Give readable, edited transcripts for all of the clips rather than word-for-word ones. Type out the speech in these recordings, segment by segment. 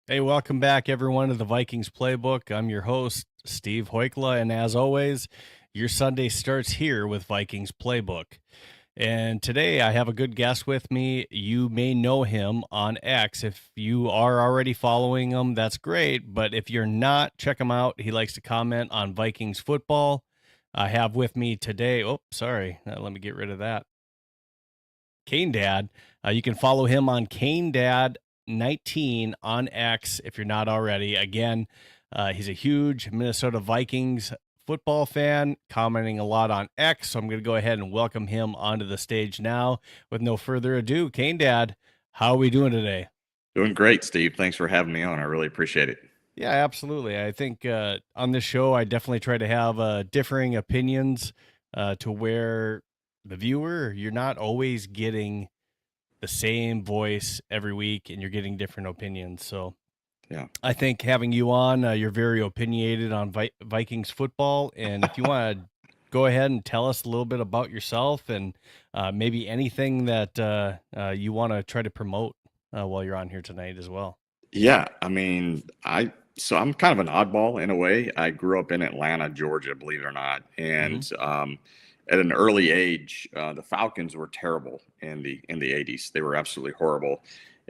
Hey, welcome back, everyone, to the Vikings Playbook. I'm your host, Steve Hoikkala, and as always, your Sunday starts here with Vikings Playbook. And today I have a good guest with me. You may know him on X. If you are already following him, that's great. But if you're not, check him out. He likes to comment on Vikings football. I have with me today, let me get rid of that. Canedad. You can follow him on Canedad19 on X if you're not already. Again, he's a huge Minnesota Vikings football fan, commenting a lot on X, so I'm going to go ahead and welcome him onto the stage now. With no further ado, Canedad, how are we doing today? Doing great, Steve. Thanks for having me on. I really appreciate it. Yeah, absolutely. I think on this show, I definitely try to have differing opinions to where the viewer, you're not always getting the same voice every week and you're getting different opinions. So yeah, I think having you on, you're very opinionated on Vikings football. And if you want to go ahead and tell us a little bit about yourself and maybe anything that you want to try to promote while you're on here tonight as well. Yeah, I mean, I'm kind of an oddball in a way. I grew up in Atlanta, Georgia, believe it or not. And at an early age, the Falcons were terrible in the 80s. They were absolutely horrible.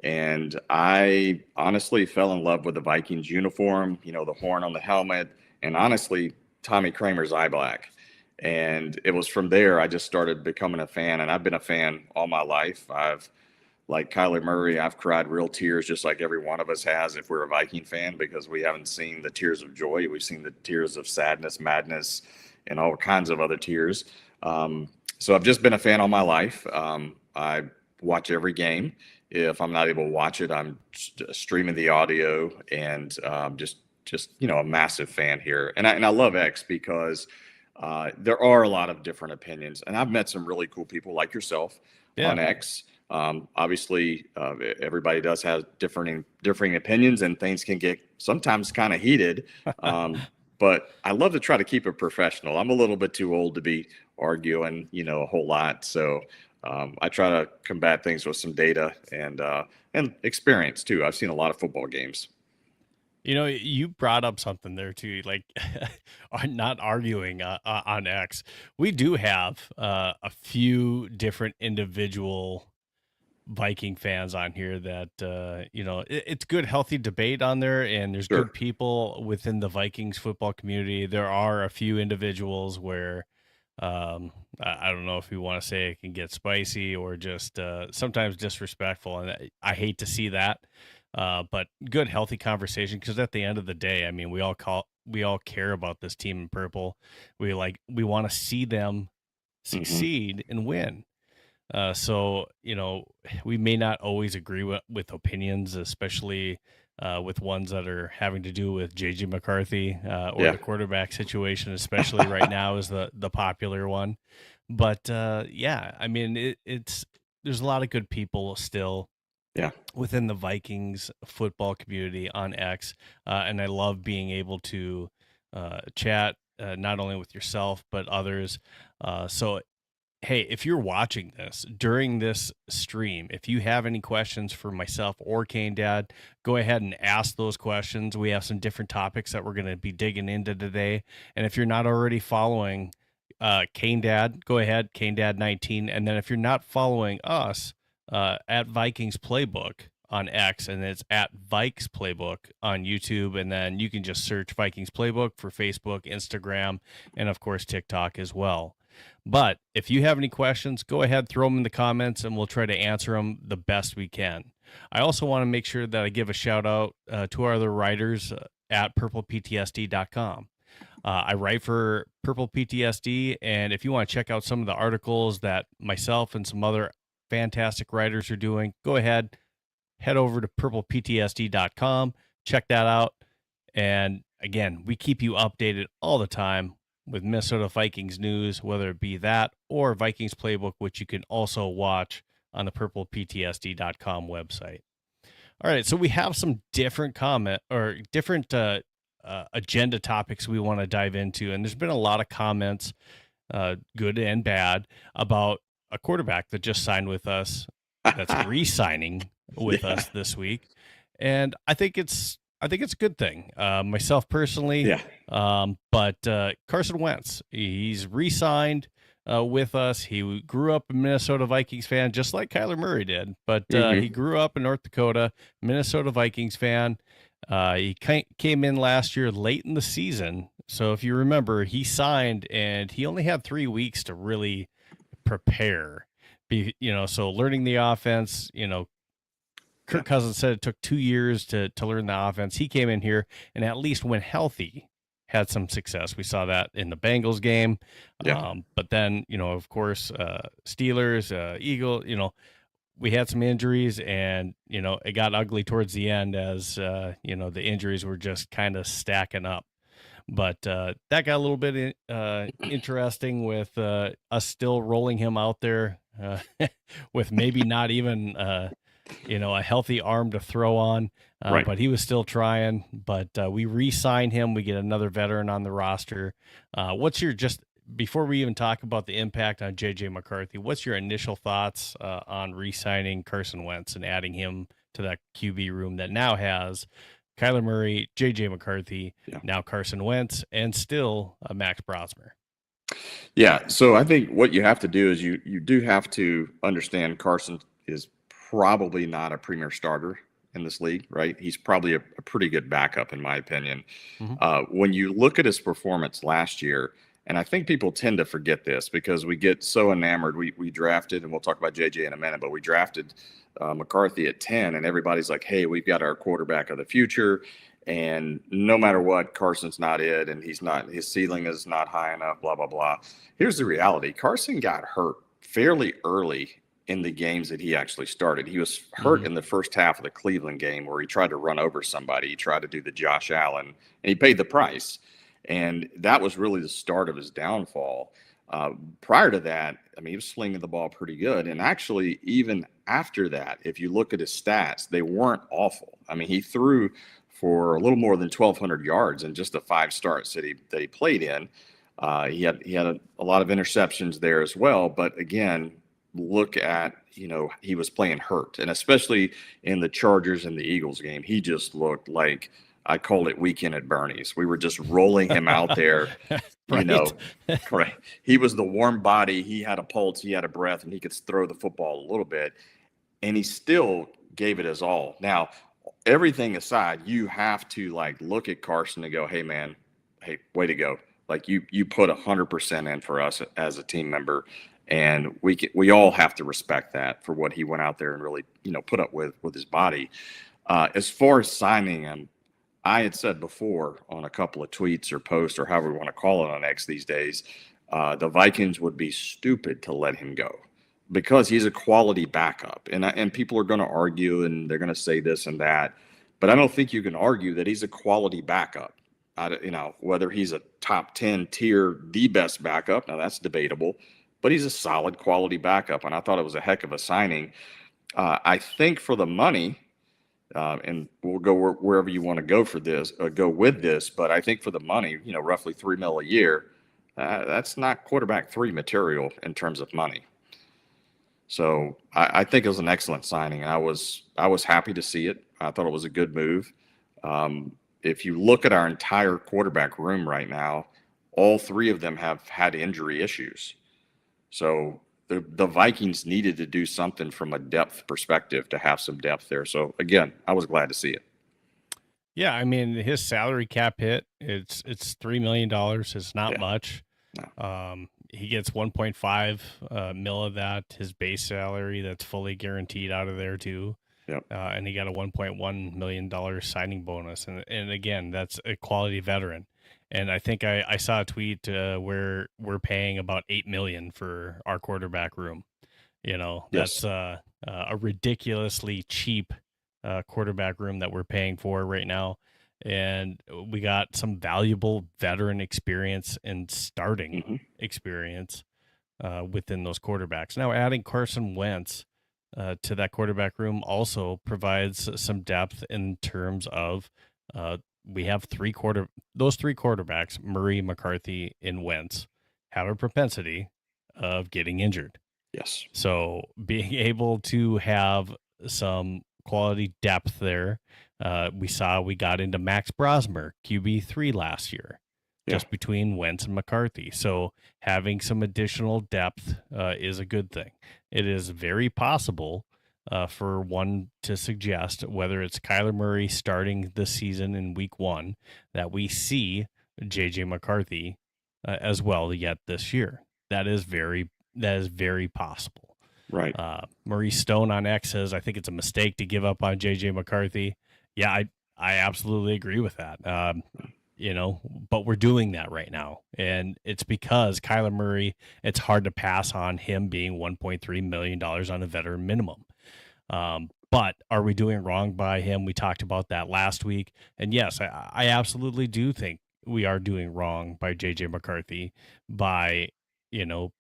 And I honestly fell in love with the Vikings uniform, the horn on the helmet, and honestly, Tommy Kramer's eye black. And it was from there I just started becoming a fan. And I've been a fan all my life. Like Kyler Murray, I've cried real tears just like every one of us has if we're a Viking fan, because we haven't seen the tears of joy. We've seen the tears of sadness, madness, and all kinds of other tears. So I've just been a fan all my life. I watch every game. If I'm not able to watch it, I'm streaming the audio, and just a massive fan here. And I love X because there are a lot of different opinions, and I've met some really cool people like yourself on X. Obviously, everybody does have differing opinions, and things can get sometimes kind of heated. But I love to try to keep it professional. I'm a little bit too old to be arguing, a whole lot. So I try to combat things with some data and experience too. I've seen a lot of football games. You brought up something there too, like not arguing on X. We do have a few different individual Viking fans on here that it's good, healthy debate on there, and there's good people within the Vikings football community. There are a few individuals where I don't know if we want to say it can get spicy or just sometimes disrespectful, and I hate to see that. But good, healthy conversation, because at the end of the day, I mean, we all care about this team in purple. We want to see them succeed and win. So, we may not always agree with opinions, especially with ones that are having to do with J.J. McCarthy or the quarterback situation, especially right now is the popular one. But, I mean, there's a lot of good people still within the Vikings football community on X. And I love being able to chat not only with yourself, but others. So hey, if you're watching this during this stream, if you have any questions for myself or Canedad, go ahead and ask those questions. We have some different topics that we're going to be digging into today. And if you're not already following Canedad, go ahead, Canedad19. And then if you're not following us at Vikings Playbook on X, and it's at Vikes Playbook on YouTube, and then you can just search Vikings Playbook for Facebook, Instagram, and of course TikTok as well. But if you have any questions, go ahead, throw them in the comments, and we'll try to answer them the best we can. I also want to make sure that I give a shout out to our other writers at purpleptsd.com. I write for Purple PTSD, and if you want to check out some of the articles that myself and some other fantastic writers are doing, go ahead, head over to purpleptsd.com, check that out. And again, we keep you updated all the time with Minnesota Vikings news, whether it be that or Vikings Playbook, which you can also watch on the purpleptsd.com website. All right, so we have some different agenda topics we want to dive into, and there's been a lot of comments, good and bad, about a quarterback that just signed with us, that's re-signing with us this week, and I think it's a good thing. Myself personally, but Carson Wentz, he's re-signed with us. He grew up a Minnesota Vikings fan, just like Kyler Murray did, but he grew up in North Dakota, Minnesota Vikings fan. He came in last year late in the season. So if you remember, he signed and he only had 3 weeks to really prepare. So learning the offense, Kirk Cousins said it took 2 years to learn the offense. He came in here and at least when healthy, had some success. We saw that in the Bengals game. But then, of course, Steelers, Eagle, we had some injuries and, it got ugly towards the end as, the injuries were just kind of stacking up. But that got a little bit interesting with us still rolling him out there with maybe not even, a healthy arm to throw on. But he was still trying. But we re-sign him. We get another veteran on the roster. What's your before we even talk about the impact on J.J. McCarthy, what's your initial thoughts on re-signing Carson Wentz and adding him to that QB room that now has Kyler Murray, J.J. McCarthy, now Carson Wentz, and still Max Brosmer? Yeah, so I think what you have to do is you do have to understand Carson is probably not a premier starter in this league, right? He's probably a pretty good backup, in my opinion. When you look at his performance last year, and I think people tend to forget this because we get so enamored. We drafted, and we'll talk about JJ in a minute, but we drafted McCarthy at 10, and everybody's like, hey, we've got our quarterback of the future. And no matter what, Carson's not it, and his ceiling is not high enough, blah, blah, blah. Here's the reality. Carson got hurt fairly early in the games that he actually started. He was hurt in the first half of the Cleveland game where he tried to run over somebody. He tried to do the Josh Allen, and he paid the price. And that was really the start of his downfall. Prior to that, he was slinging the ball pretty good. And actually, even after that, if you look at his stats, they weren't awful. He threw for a little more than 1,200 yards in just the 5 starts that he played in. He had a lot of interceptions there as well. But again, look at, he was playing hurt. And especially in the Chargers and the Eagles game, he just looked like, I called it Weekend at Bernie's. We were just rolling him out there, Correct. He was the warm body. He had a pulse. He had a breath, and he could throw the football a little bit. And he still gave it his all. Now, everything aside, you have to look at Carson and go, hey, man, hey, way to go. You put 100% in for us as a team member. And we all have to respect that for what he went out there and really, put up with his body. As far as signing him, I had said before on a couple of tweets or posts or however we want to call it on X these days, the Vikings would be stupid to let him go because he's a quality backup. And people are going to argue and they're going to say this and that. But I don't think you can argue that he's a quality backup. Whether he's a top 10 tier, the best backup, now that's debatable. But he's a solid quality backup. And I thought it was a heck of a signing. I think for the money, and we'll go wherever you want to go with this. But I think for the money, roughly $3 million a year, that's not quarterback 3 material in terms of money. So I think it was an excellent signing, and I was happy to see it. I thought it was a good move. If you look at our entire quarterback room right now, all 3 of them have had injury issues. So the Vikings needed to do something from a depth perspective to have some depth there. So again, I was glad to see it. Yeah, his salary cap hit, it's $3 million. It's not much. No. He gets 1.5 mil of that, his base salary that's fully guaranteed out of there too. Yep. And he got a $1.1 million signing bonus. And again, that's a quality veteran. And I think I saw a tweet where we're paying about $8 million for our quarterback room. That's a ridiculously cheap quarterback room that we're paying for right now. and we got some valuable veteran experience and starting Mm-hmm. experience within those quarterbacks. Now, adding Carson Wentz to that quarterback room also provides some depth in terms of we have those three quarterbacks, Murray, McCarthy, and Wentz, have a propensity of getting injured. Yes. So being able to have some quality depth there, we got into Max Brosmer, QB3 last year, Yeah. just between Wentz and McCarthy. So having some additional depth is a good thing. It is very possible for one to suggest, whether it's Kyler Murray starting this season in week 1, that we see JJ McCarthy as well yet this year. That is very possible. Right. Maurice Stone on X says, I think it's a mistake to give up on JJ McCarthy. Yeah, I absolutely agree with that. But we're doing that right now. And it's because Kyler Murray, it's hard to pass on him being $1.3 million on a veteran minimum. But are we doing wrong by him? We talked about that last week. And yes, I absolutely do think we are doing wrong by JJ McCarthy by, you know,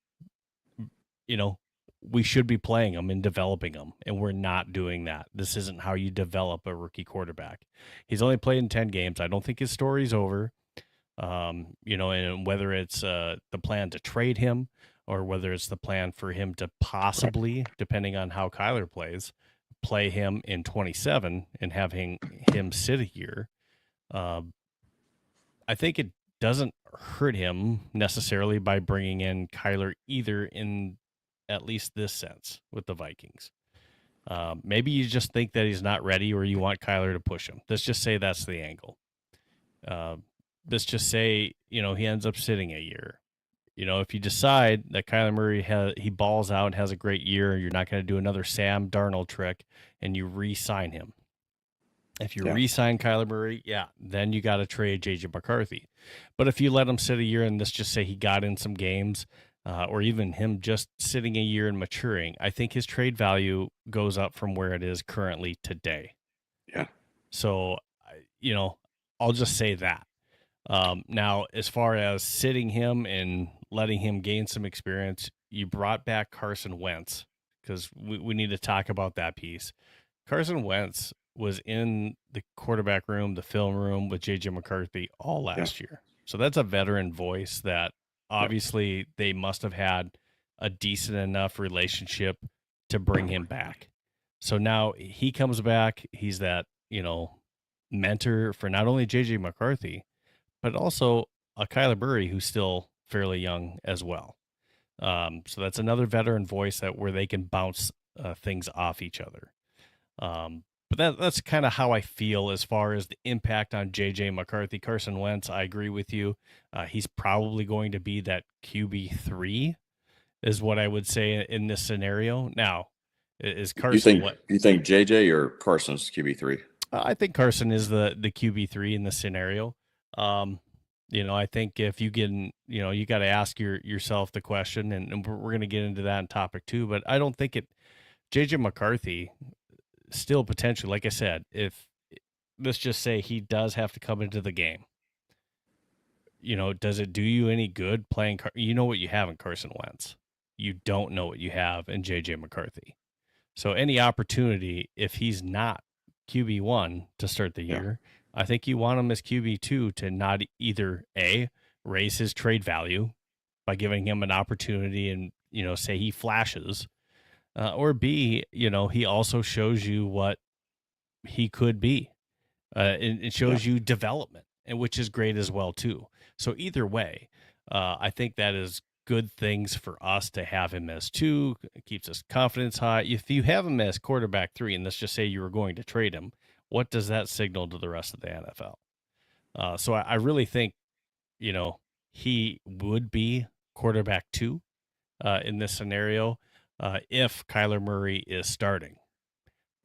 we should be playing them and developing them, and we're not doing that. This isn't how you develop a rookie quarterback. He's only played in 10 games. I don't think his story's over. And whether it's the plan to trade him or whether it's the plan for him to possibly, depending on how Kyler plays, play him in 27 and having him sit a year. I think it doesn't hurt him necessarily by bringing in Kyler either, in at least this sense with the Vikings. Maybe you just think that he's not ready or you want Kyler to push him. Let's just say that's the angle. Let's just say, he ends up sitting a year. If you decide that Kyler Murray he balls out and has a great year, you're not going to do another Sam Darnold trick and you re-sign him. If you re-sign Kyler Murray, then you got to trade JJ McCarthy. But if you let him sit a year and let's just say he got in some games, or even him just sitting a year and maturing, I think his trade value goes up from where it is currently today. Yeah. So, I'll just say that. Now, as far as sitting him and letting him gain some experience, you brought back Carson Wentz because we need to talk about that piece. Carson Wentz was in the quarterback room, the film room with JJ McCarthy all last year. So that's a veteran voice that obviously they must have had a decent enough relationship to bring him back. So now he comes back. He's that, mentor for not only JJ McCarthy, but also a Kyler Murray who's still fairly young as well. So that's another veteran voice where they can bounce things off each other. But that's kind of how I feel as far as the impact on JJ McCarthy. Carson Wentz, I agree with you. He's probably going to be that QB3 is what I would say in this scenario. Now, is Carson you think JJ or Carson's QB3? I think Carson is the QB3 in this scenario. I think if you get, you got to ask yourself the question, and we're going to get into that in topic 2, but I don't think JJ McCarthy still potentially, like I said, if let's just say he does have to come into the game, does it do you any good playing? You know what you have in Carson Wentz. You don't know what you have in JJ McCarthy. So any opportunity, if he's not QB1 to start the year, I think you want him as QB2 to not either A, raise his trade value by giving him an opportunity and, say he flashes, or B, he also shows you what he could be. It shows you development, and which is great as well too. So either way, I think that is good things for us to have him as 2. It keeps us confidence high. If you have him as quarterback 3, and let's just say you were going to trade him, what does that signal to the rest of the NFL? So I really think, he would be quarterback 2 in this scenario if Kyler Murray is starting.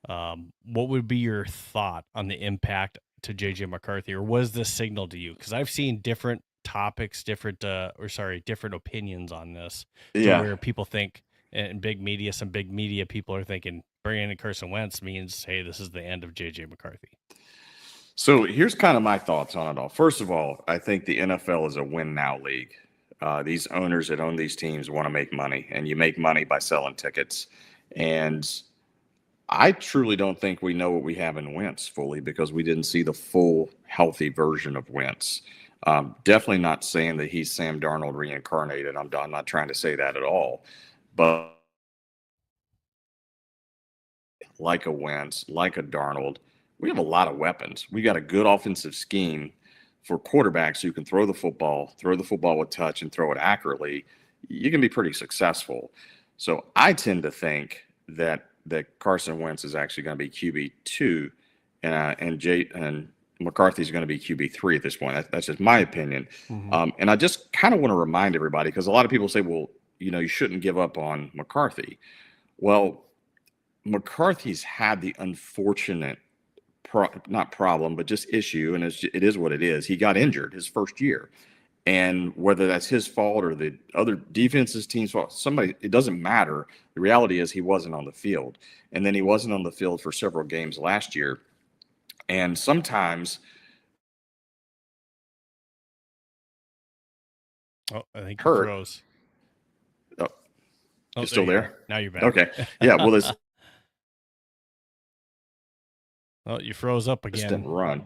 What would be your thought on the impact to JJ McCarthy, or was this signal to you? Because I've seen different topics, different opinions on this, where people think, and some big media people are thinking bringing in Carson Wentz means, hey, this is the end of JJ McCarthy. So here's kind of my thoughts on it all. First of all, I think the NFL is a win now league. These owners that own these teams want to make money, and you make money by selling tickets. And I truly don't think we know what we have in Wentz fully because we didn't see the full healthy version of Wentz. Definitely not saying that he's Sam Darnold reincarnated. I'm not trying to say that at all. But like a Wentz, like a Darnold, we have a lot of weapons. We got a good offensive scheme for quarterbacks who can throw the football with touch, and throw it accurately. You can be pretty successful. So I tend to think that Carson Wentz is actually going to be QB2, and McCarthy's going to be QB3 at this point. That's just my opinion. Mm-hmm. And I just kind of want to remind everybody, because a lot of people say, well, you shouldn't give up on McCarthy. Well, McCarthy's had the unfortunate not problem, but just issue, and it is what it is. He got injured his first year, and whether that's his fault or the other defense's team's fault, it doesn't matter. The reality is he wasn't on the field, and then he wasn't on the field for several games last year. And sometimes, I think hurt. You froze. Oh, you're still there? Now you're back. Okay. Yeah. Well, this. Oh, you froze up again. Consistent run.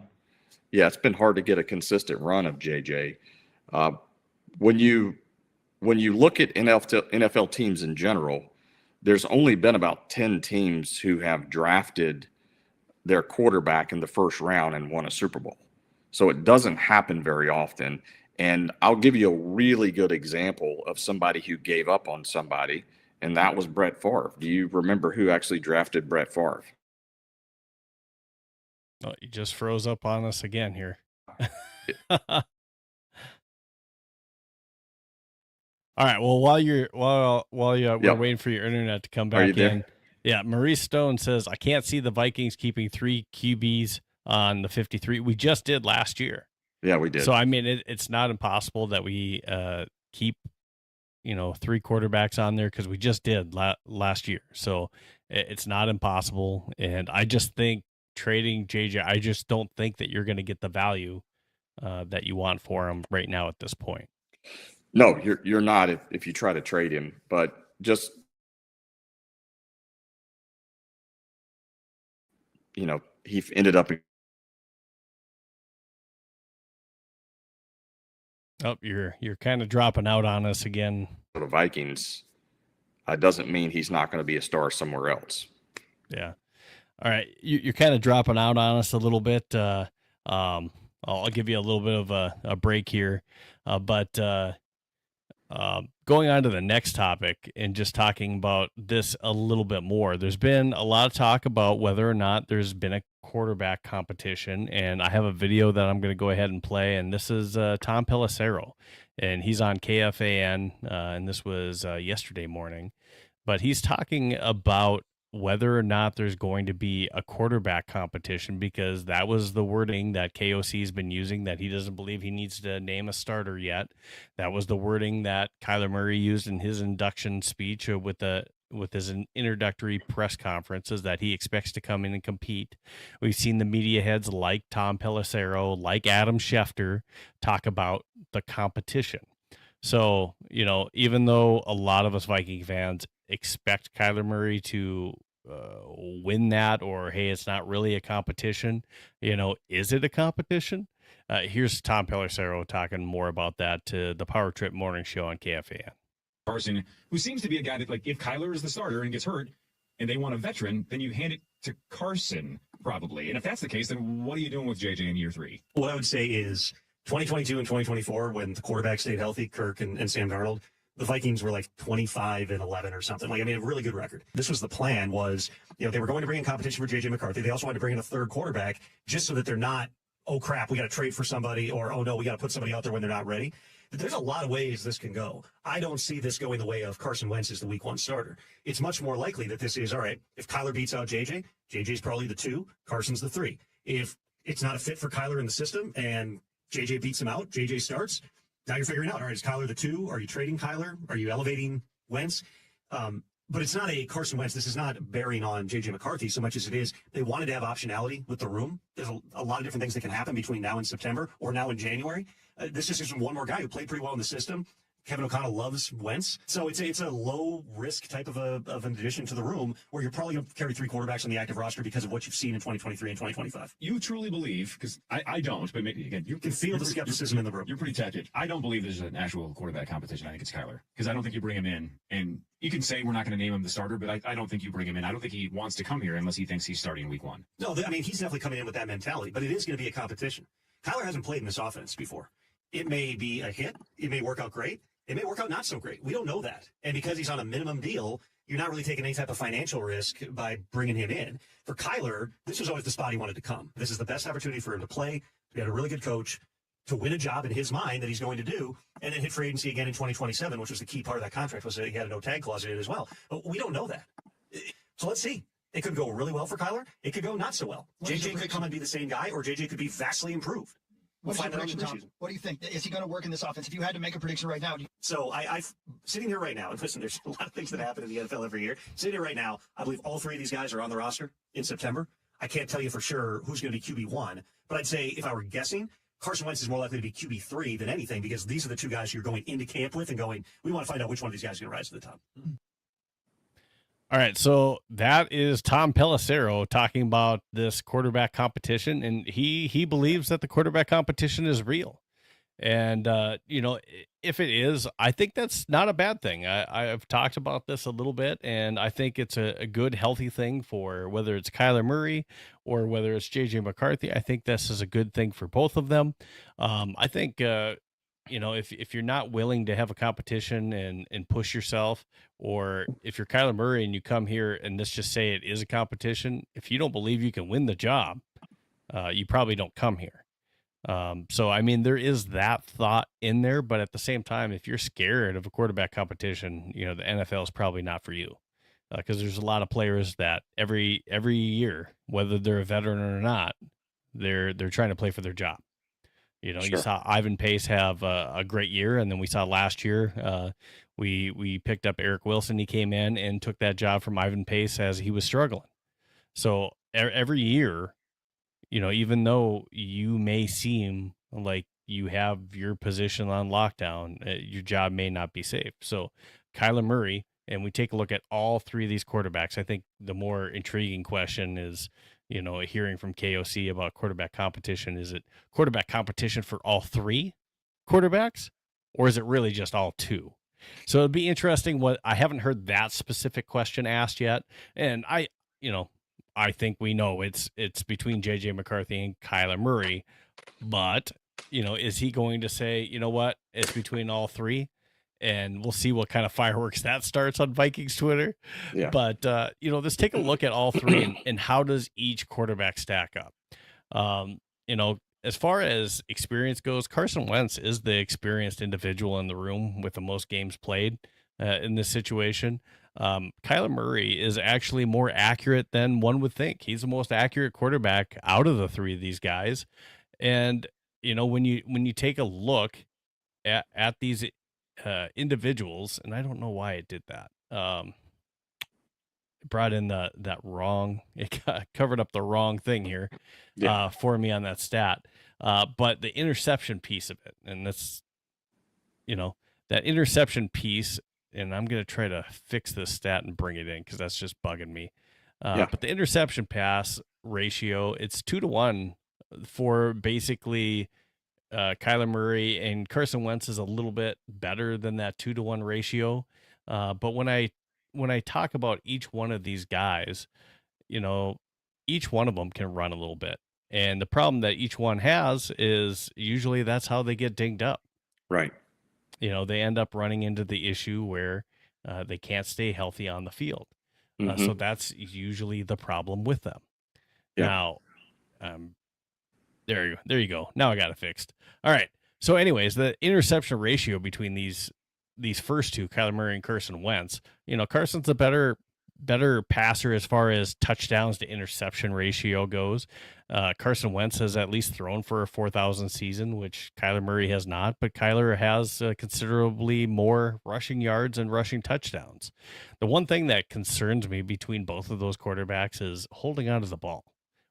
Yeah, it's been hard to get a consistent run of JJ. When you look at NFL teams in general, there's only been about 10 teams who have drafted their quarterback in the first round and won a Super Bowl. So it doesn't happen very often. And I'll give you a really good example of somebody who gave up on somebody, and that was Brett Favre. Do you remember who actually drafted Brett Favre? Oh, you just froze up on us again here. All right. Well, we're waiting for your internet to come back in. Yeah, Maurice Stone says, I can't see the Vikings keeping 3 QBs on the 53. We just did last year. Yeah, we did. So, I mean, it's not impossible that we keep, 3 quarterbacks on there, because we just did last year. So it's not impossible. And I just think trading JJ, I just don't think that you're going to get the value that you want for him right now at this point. No, you're not if you try to trade him, but just he ended up. Oh, you're kind of dropping out on us again. The Vikings doesn't mean he's not going to be a star somewhere else. Yeah. All right, you're kind of dropping out on us a little bit. I'll give you a little bit of a break here, but going on to the next topic and just talking about this a little bit more. There's been a lot of talk about whether or not there's been a quarterback competition, and I have a video that I'm going to go ahead and play, and this is Tom Pelissero, and he's on KFAN, and this was yesterday morning, but he's talking about whether or not there's going to be a quarterback competition, because that was the wording that KOC has been using, that he doesn't believe he needs to name a starter yet. That was the wording that Kyler Murray used in his induction speech with his introductory press conferences, that he expects to come in and compete. We've seen the media heads like Tom Pelissero, like Adam Schefter, talk about the competition. So, even though a lot of us Viking fans expect Kyler Murray to win that, or, hey, it's not really a competition, is it a competition? Here's Tom Pelissero talking more about that to the Power Trip Morning Show on KFAN. Carson, who seems to be a guy that, if Kyler is the starter and gets hurt and they want a veteran, then you hand it to Carson, probably. And if that's the case, then what are you doing with JJ in year 3? What I would say is 2022 and 2024, when the quarterback stayed healthy, Kirk and Sam Darnold, the Vikings were 25-11 or something. A really good record. This was the plan, was, they were going to bring in competition for JJ McCarthy. They also wanted to bring in a third quarterback, just so that they're not, oh crap, we got to trade for somebody, or, oh no, we got to put somebody out there when they're not ready. There's a lot of ways this can go. I don't see this going the way of Carson Wentz as the week 1 starter. It's much more likely that this is, all right, if Kyler beats out JJ's probably the 2, Carson's the 3. If it's not a fit for Kyler in the system and JJ beats him out, JJ starts, now you're figuring out, all right, is Kyler the 2? Are you trading Kyler? Are you elevating Wentz? But it's not a Carson Wentz. This is not bearing on J.J. McCarthy so much as it is they wanted to have optionality with the room. There's a lot of different things that can happen between now and September or now in January. This is just one more guy who played pretty well in the system. Kevin O'Connell loves Wentz. So it's a low risk type of an addition to the room where you're probably going to carry 3 quarterbacks on the active roster because of what you've seen in 2023 and 2025. You truly believe, because I don't, but maybe again, you can feel the skepticism in the room. You're pretty tactic. I don't believe there's an actual quarterback competition. I think it's Kyler, because I don't think you bring him in, and you can say we're not going to name him the starter, but I don't think you bring him in. I don't think he wants to come here unless he thinks he's starting week 1. No, I mean, he's definitely coming in with that mentality, but it is going to be a competition. Kyler hasn't played in this offense before. It may be a hit. It may work out great. It may work out not so great. We don't know that. And because he's on a minimum deal, you're not really taking any type of financial risk by bringing him in. For Kyler, this was always the spot he wanted to come. This is the best opportunity for him to play, to get a really good coach, to win a job in his mind that he's going to do, and then hit free agency again in 2027, which was the key part of that contract, was that he had a no-tag clause in it as well. But we don't know that. So let's see. It could go really well for Kyler. It could go not so well. JJ could come and be the same guy, or JJ could be vastly improved. What's your prediction, Tom? What do you think? Is he going to work in this offense? If you had to make a prediction right now. So I sitting here right now, and listen, there's a lot of things that happen in the NFL every year. Sitting here right now, I believe all 3 of these guys are on the roster in September. I can't tell you for sure who's going to be QB1, but I'd say if I were guessing, Carson Wentz is more likely to be QB3 than anything, because these are the 2 guys you're going into camp with and going, we want to find out which one of these guys is going to rise to the top. All right, so that is Tom Pelissero talking about this quarterback competition, and he believes that the quarterback competition is real. And, if it is, I think that's not a bad thing. I've talked about this a little bit, and I think it's a good, healthy thing for whether it's Kyler Murray or whether it's J.J. McCarthy. I think this is a good thing for both of them. I think, if you're not willing to have a competition and push yourself, or if you're Kyler Murray and you come here and let's just say it is a competition, if you don't believe you can win the job, you probably don't come here. So, I mean, there is that thought in there, but at the same time, if you're scared of a quarterback competition, the NFL is probably not for you, because there's a lot of players that every year, whether they're a veteran or not, they're trying to play for their job. Sure. You saw Ivan Pace have a great year, and then we saw last year we picked up Eric Wilson. He came in and took that job from Ivan Pace as he was struggling. So every year, even though you may seem like you have your position on lockdown, your job may not be safe. So Kyler Murray, and we take a look at all 3 of these quarterbacks, I think the more intriguing question is, hearing from KOC about quarterback competition. Is it quarterback competition for all 3 quarterbacks, or is it really just all 2? So it'd be interesting. I haven't heard that specific question asked yet. And I think we know it's between JJ McCarthy and Kyler Murray, but is he going to say, it's between all 3? And we'll see what kind of fireworks that starts on Vikings Twitter. Yeah. But, let's take a look at all 3 and how does each quarterback stack up? As far as experience goes, Carson Wentz is the experienced individual in the room with the most games played in this situation. Kyler Murray is actually more accurate than one would think. He's the most accurate quarterback out of the 3 of these guys. And, when you take a look at these individuals, and I don't know why it did that. It brought in that wrong. It covered up the wrong thing here for me on that stat. But the interception piece of it, and that's, that interception piece, and I'm going to try to fix this stat and bring it in because that's just bugging me. But the interception pass ratio, it's 2-1 for basically Kyler Murray, and Carson Wentz is a little bit better than that 2-1 ratio. But when I talk about each one of these guys, each one of them can run a little bit. And the problem that each one has is usually that's how they get dinged up. Right. They end up running into the issue where they can't stay healthy on the field. So that's usually the problem with them. Yeah. Now, there you go. Now I got it fixed. All right. So anyways, the interception ratio between these first 2, Kyler Murray and Carson Wentz, Carson's a better better passer as far as touchdowns to interception ratio goes. Carson Wentz has at least thrown for a 4,000 season, which Kyler Murray has not, but Kyler has considerably more rushing yards and rushing touchdowns. The one thing that concerns me between both of those quarterbacks is holding on to the ball,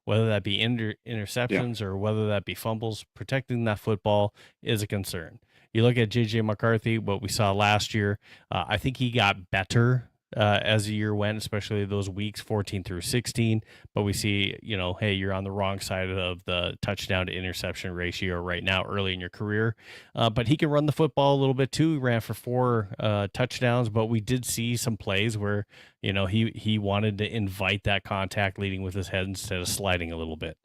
whether that be interceptions or whether that be fumbles. Protecting that football is a concern. You look at J.J. McCarthy, what we saw last year, I think he got better as the year went, especially those weeks 14 through 16. But we see, hey, you're on the wrong side of the touchdown to interception ratio right now, early in your career. But he can run the football a little bit too. He ran for 4 touchdowns, but we did see some plays where, he wanted to invite that contact leading with his head instead of sliding a little bit.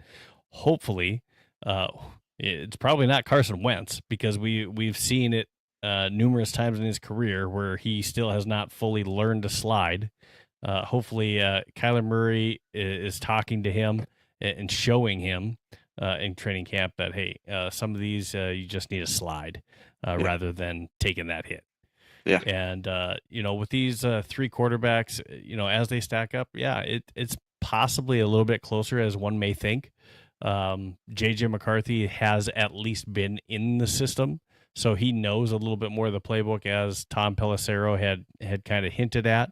Hopefully, it's probably not Carson Wentz, because we've seen it numerous times in his career where he still has not fully learned to slide. Hopefully, Kyler Murray is talking to him and showing him in training camp that, hey, some of these you just need to slide rather than taking that hit. Yeah. And, with these 3 quarterbacks, as they stack up, it's possibly a little bit closer as one may think. J.J. McCarthy has at least been in the system, so he knows a little bit more of the playbook, as Tom Pelissero had kind of hinted at.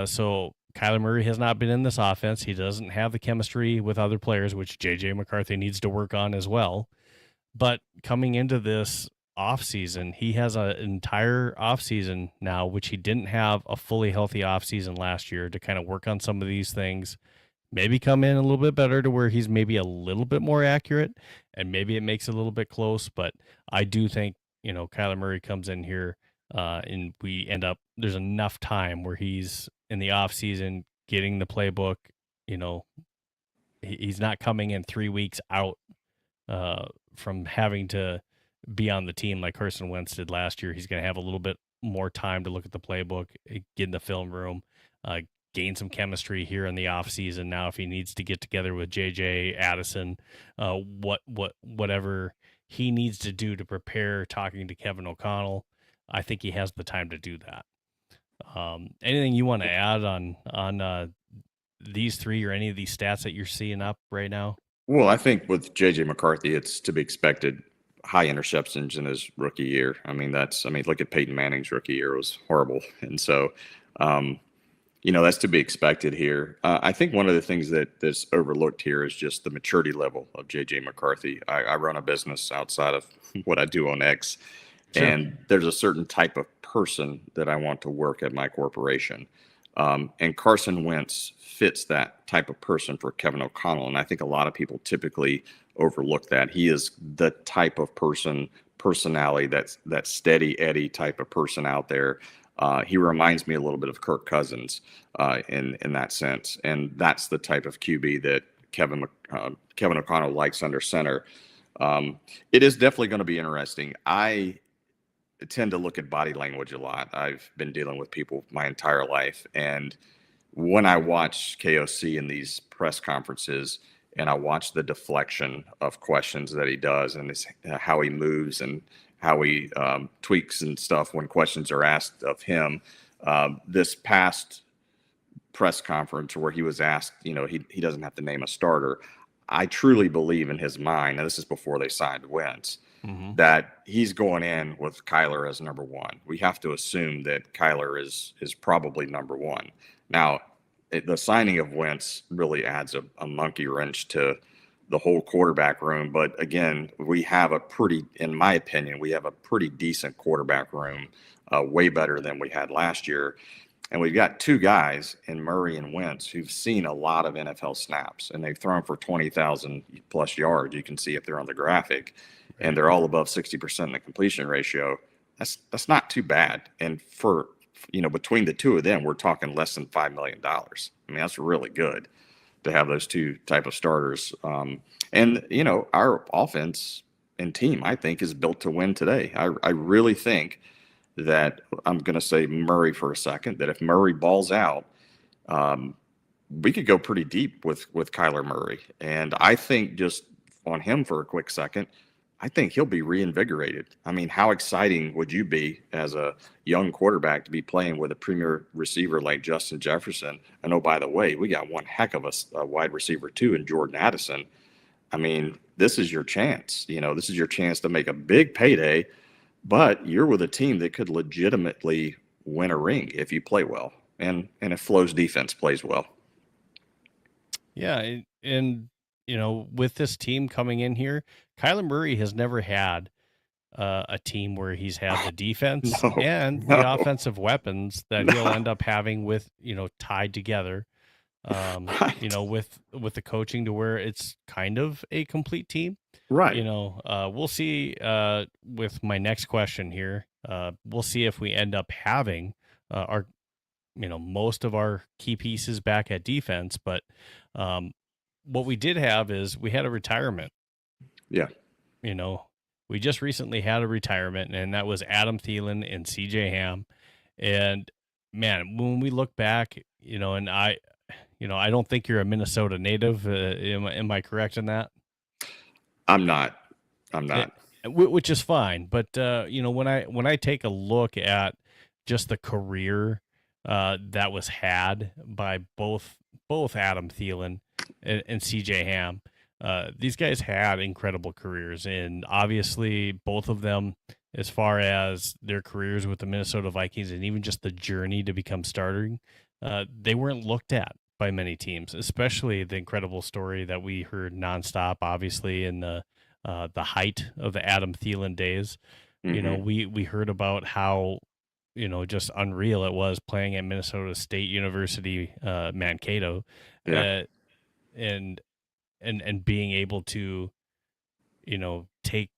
So Kyler Murray has not been in this offense. He doesn't have the chemistry with other players, which J.J. McCarthy needs to work on as well. But coming into this offseason, he has an entire offseason now, which he didn't have a fully healthy offseason last year, to kind of work on some of these things. Maybe come in a little bit better to where he's maybe a little bit more accurate, and maybe it makes it a little bit close. But I do think, Kyler Murray comes in here and we end up, there's enough time where he's in the off season getting the playbook. He's not coming in 3 weeks out from having to be on the team like Carson Wentz did last year. He's going to have a little bit more time to look at the playbook, get in the film room, gain some chemistry here in the off season. Now, if he needs to get together with JJ, Addison, whatever he needs to do to prepare, talking to Kevin O'Connell, I think he has the time to do that. Anything you want to add on these 3 or any of these stats that you're seeing up right now? Well, I think with JJ McCarthy, it's to be expected. High interceptions in his rookie year. Look at Peyton Manning's rookie year. It was horrible. And so, that's to be expected here. I think one of the things that's overlooked here is just the maturity level of J.J. McCarthy. I run a business outside of what I do on X, sure. And there's a certain type of person that I want to work at my corporation. And Carson Wentz fits that type of person for Kevin O'Connell. And I think a lot of people typically overlook that. He is the type of personality that steady Eddie type of person out there. He reminds me a little bit of Kirk Cousins in that sense. And that's the type of QB that Kevin O'Connell likes under center. It is definitely going to be interesting. I tend to look at body language a lot. I've been dealing with people my entire life. And when I watch KOC in these press conferences and I watch the deflection of questions that he does and how he moves and how he tweaks and stuff when questions are asked of him, this past press conference where he was asked, he doesn't have to name a starter. I truly believe in his mind, and this is before they signed Wentz, that he's going in with Kyler as number 1. We have to assume that Kyler is probably number 1. Now, the signing of Wentz really adds a monkey wrench to the whole quarterback room. But again, in my opinion, we have a pretty decent quarterback room, way better than we had last year. And we've got 2 guys in Murray and Wentz who've seen a lot of NFL snaps, and they've thrown for 20,000 plus yards. You can see if they're on the graphic, and they're all above 60% in the completion ratio. That's not too bad. And for, between the 2 of them, we're talking less than $5 million. That's really good to have those 2 type of starters. And our offense and team, I think, is built to win today. I really think that, I'm going to say Murray for a second, that if Murray balls out, we could go pretty deep with Kyler Murray. And I think, just on him for a quick second, I think he'll be reinvigorated. I mean, how exciting would you be as a young quarterback to be playing with a premier receiver like Justin Jefferson? And oh, by the way, we got one heck of a wide receiver too in Jordan Addison. I mean, this is your chance. This is your chance to make a big payday, but you're with a team that could legitimately win a ring if you play well and if Flo's defense plays well. Yeah, and with this team coming in here, Kyler Murray has never had a team where he's had the defense and the offensive weapons that he'll end up having with tied together. With the coaching to where it's kind of a complete team. Right. We'll see with my next question here. We'll see if we end up having our most of our key pieces back at defense, but what we did have is we had a retirement. Yeah. We just recently had a retirement, and that was Adam Thielen and CJ Ham. And man, when we look back, and I don't think you're a Minnesota native. Am I correct in that? I'm not. Which is fine. But when I take a look at just the career that was had by both Adam Thielen and CJ Ham, these guys had incredible careers, and obviously both of them, as far as their careers with the Minnesota Vikings and even just the journey to become starting, they weren't looked at by many teams, especially the incredible story that we heard nonstop, obviously, in the height of the Adam Thielen days. Mm-hmm. We heard about how, just unreal it was playing at Minnesota State University, Mankato, Yeah. and being able to, take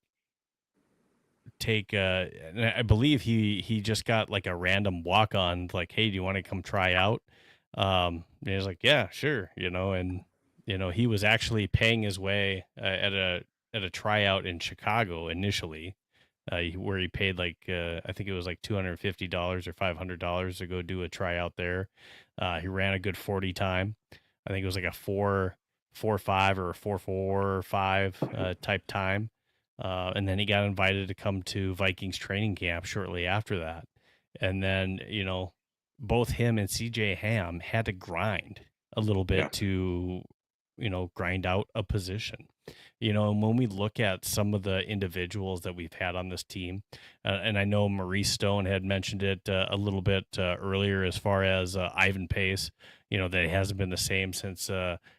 and I believe he just got like a random walk on, like, hey, do you want to come try out? And he was like, yeah, sure. And he was actually paying his way at a tryout in Chicago initially, where he paid like I think it was like $250 or $500 to go do a tryout there. He ran a good 40 time. I think it was like a 4.45 or a 4.45 type time. And then he got invited to come to Vikings training camp shortly after that. And then, both him and CJ Ham had to grind a little bit to, grind out a position. And when we look at some of the individuals that we've had on this team, and I know Maurice Stone had mentioned it a little bit earlier as far as Ivan Pace, that he hasn't been the same since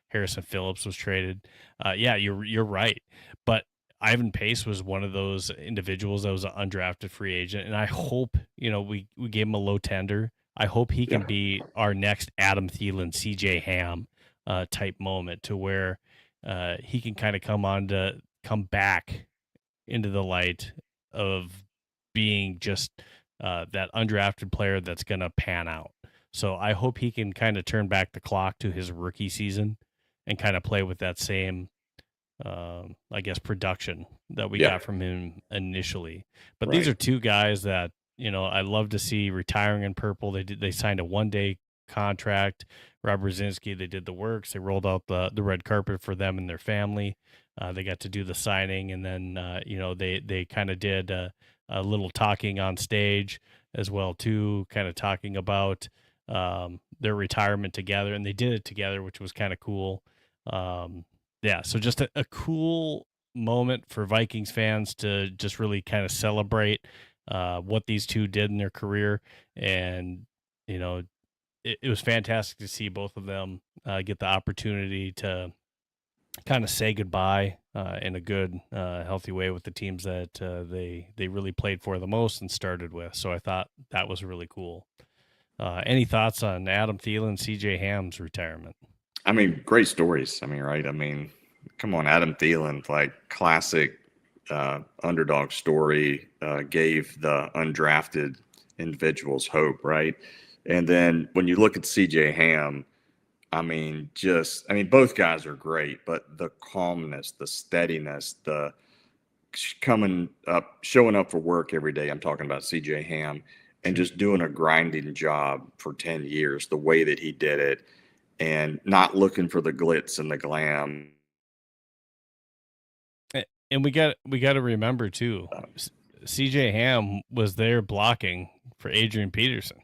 Harrison Phillips was traded. Yeah, you're right. But Ivan Pace was one of those individuals that was an undrafted free agent, and I hope, we gave him a low tender. I hope he can be our next Adam Thielen, CJ Ham type moment, to where he can kind of come back into the light of being just that undrafted player that's going to pan out. So I hope he can kind of turn back the clock to his rookie season and kind of play with that same, I guess, production that we got from him initially. But these are two guys that, I love to see retiring in purple. They signed a 1-day contract. Rob Brzezinski, they did the works. They rolled out the red carpet for them and their family. They got to do the signing, and then they kind of did a little talking on stage as well too, kind of talking about their retirement together, and they did it together, which was kind of cool. So just a cool moment for Vikings fans to just really kind of celebrate what these two did in their career. And, it was fantastic to see both of them get the opportunity to kind of say goodbye in a good, healthy way with the teams that they really played for the most and started with. So I thought that was really cool. Any thoughts on Adam Thielen, CJ Ham's retirement? I mean, great stories. I mean, right? I mean, come on, Adam Thielen, like classic underdog story, gave the undrafted individuals hope, right? And then when you look at CJ Ham, I mean, both guys are great, but the calmness, the steadiness, the showing up for work every day. I'm talking about CJ Ham, and just doing a grinding job for 10 years, the way that he did it, and not looking for the glitz and the glam. And we got to remember too, CJ Ham was there blocking for Adrian Peterson.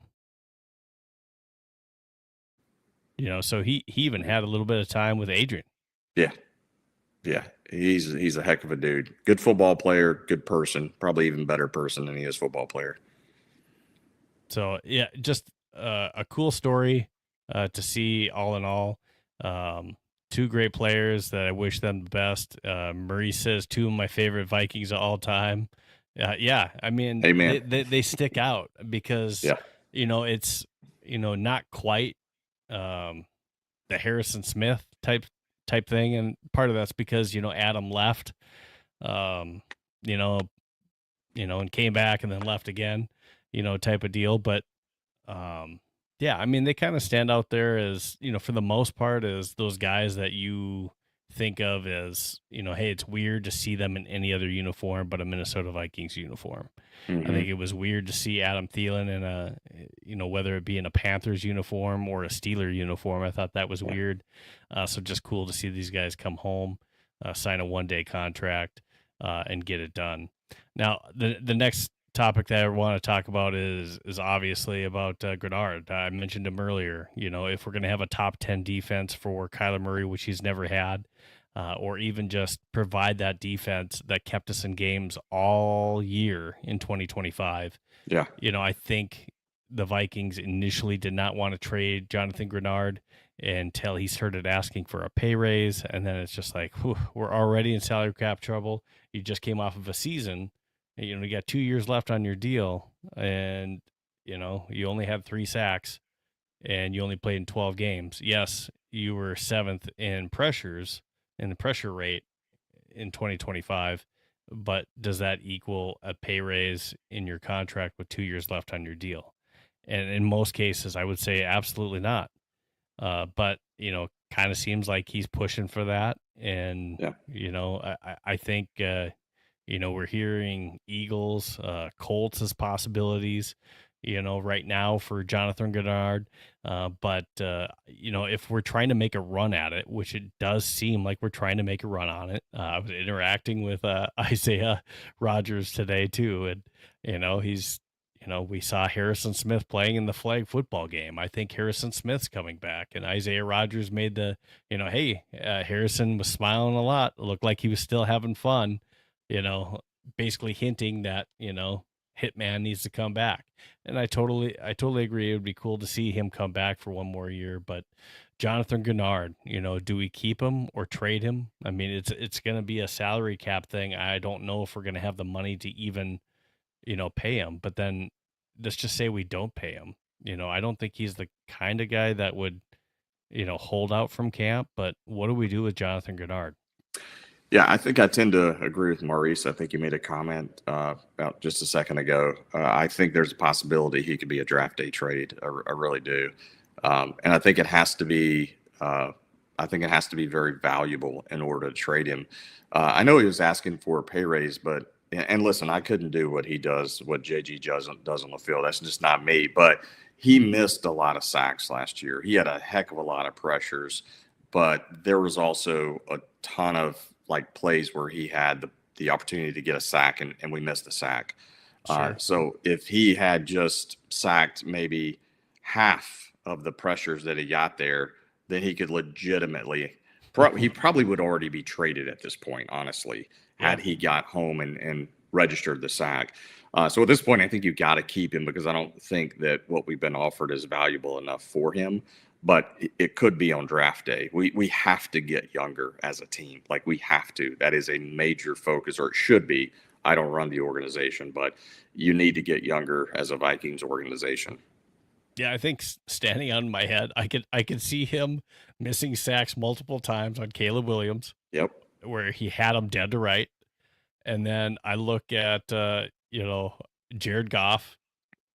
So he even had a little bit of time with Adrian. Yeah. Yeah. He's a heck of a dude. Good football player, good person, probably even better person than he is football player. So, yeah, just a cool story to see all in all. Two great players that I wish them the best. Maurice says 2 of my favorite Vikings of all time. Yeah, I mean, Amen. they stick out because, it's, not quite the Harrison Smith type thing. And part of that's because, Adam left, and came back and then left again, type of deal. But, yeah, I mean, they kind of stand out there as, for the most part, as those guys that you think of as, hey, it's weird to see them in any other uniform but a Minnesota Vikings uniform. Mm-hmm. I think it was weird to see Adam Thielen in a, whether it be in a Panthers uniform or a Steeler uniform. I thought that was weird. So just cool to see these guys come home, sign a one-day contract, and get it done. Now, the next topic that I want to talk about is obviously about Grenard. I mentioned him earlier. If we're going to have a top 10 defense for Kyler Murray, which he's never had, or even just provide that defense that kept us in games all year in 2025. Yeah. I think the Vikings initially did not want to trade Jonathan Grenard until he started asking for a pay raise. And then it's just like, whew, we're already in salary cap trouble. You just came off of a season. You got 2 years left on your deal, and, you only had 3 sacks, and you only played in 12 games. Yes, you were 7th in pressures, in the pressure rate in 2025, but does that equal a pay raise in your contract with 2 years left on your deal? And in most cases, I would say absolutely not. But, kind of seems like he's pushing for that. And, I think, we're hearing Eagles, Colts as possibilities, right now for Jonathan Grenard. But if we're trying to make a run at it, which it does seem like we're trying to make a run on it. I was interacting with Isaiah Rodgers today too. And, he's, we saw Harrison Smith playing in the flag football game. I think Harrison Smith's coming back, and Isaiah Rodgers made the, hey, Harrison was smiling a lot. It looked like he was still having fun. Basically hinting that, Hitman needs to come back. And I totally agree. It would be cool to see him come back for one more year. But Jonathan Grenard, do we keep him or trade him? I mean, it's going to be a salary cap thing. I don't know if we're going to have the money to even, pay him. But then let's just say we don't pay him. I don't think he's the kind of guy that would, hold out from camp. But what do we do with Jonathan Grenard? Yeah, I think I tend to agree with Maurice. I think you made a comment about just a second ago. I think there's a possibility he could be a draft day trade. I really do, and I think it has to be. Very valuable in order to trade him. I know he was asking for a pay raise, but and listen, I couldn't do what he does, what JG does on the field. That's just not me. But he missed a lot of sacks last year. He had a heck of a lot of pressures, but there was also a ton of plays where he had the opportunity to get a sack and we missed the sack. Sure. So if he had just sacked maybe half of the pressures that he got there, then he could legitimately, he probably would already be traded at this point, honestly, had he got home and registered the sack. So at this point, I think you got to keep him because I don't think that what we've been offered is valuable enough for him. But it could be on draft day. We have to get younger as a team. We have to. That is a major focus, or it should be. I don't run the organization, but you need to get younger as a Vikings organization. Yeah, I think standing on my head, I could see him missing sacks multiple times on Caleb Williams. Yep. Where he had him dead to right. And then I look at, Jared Goff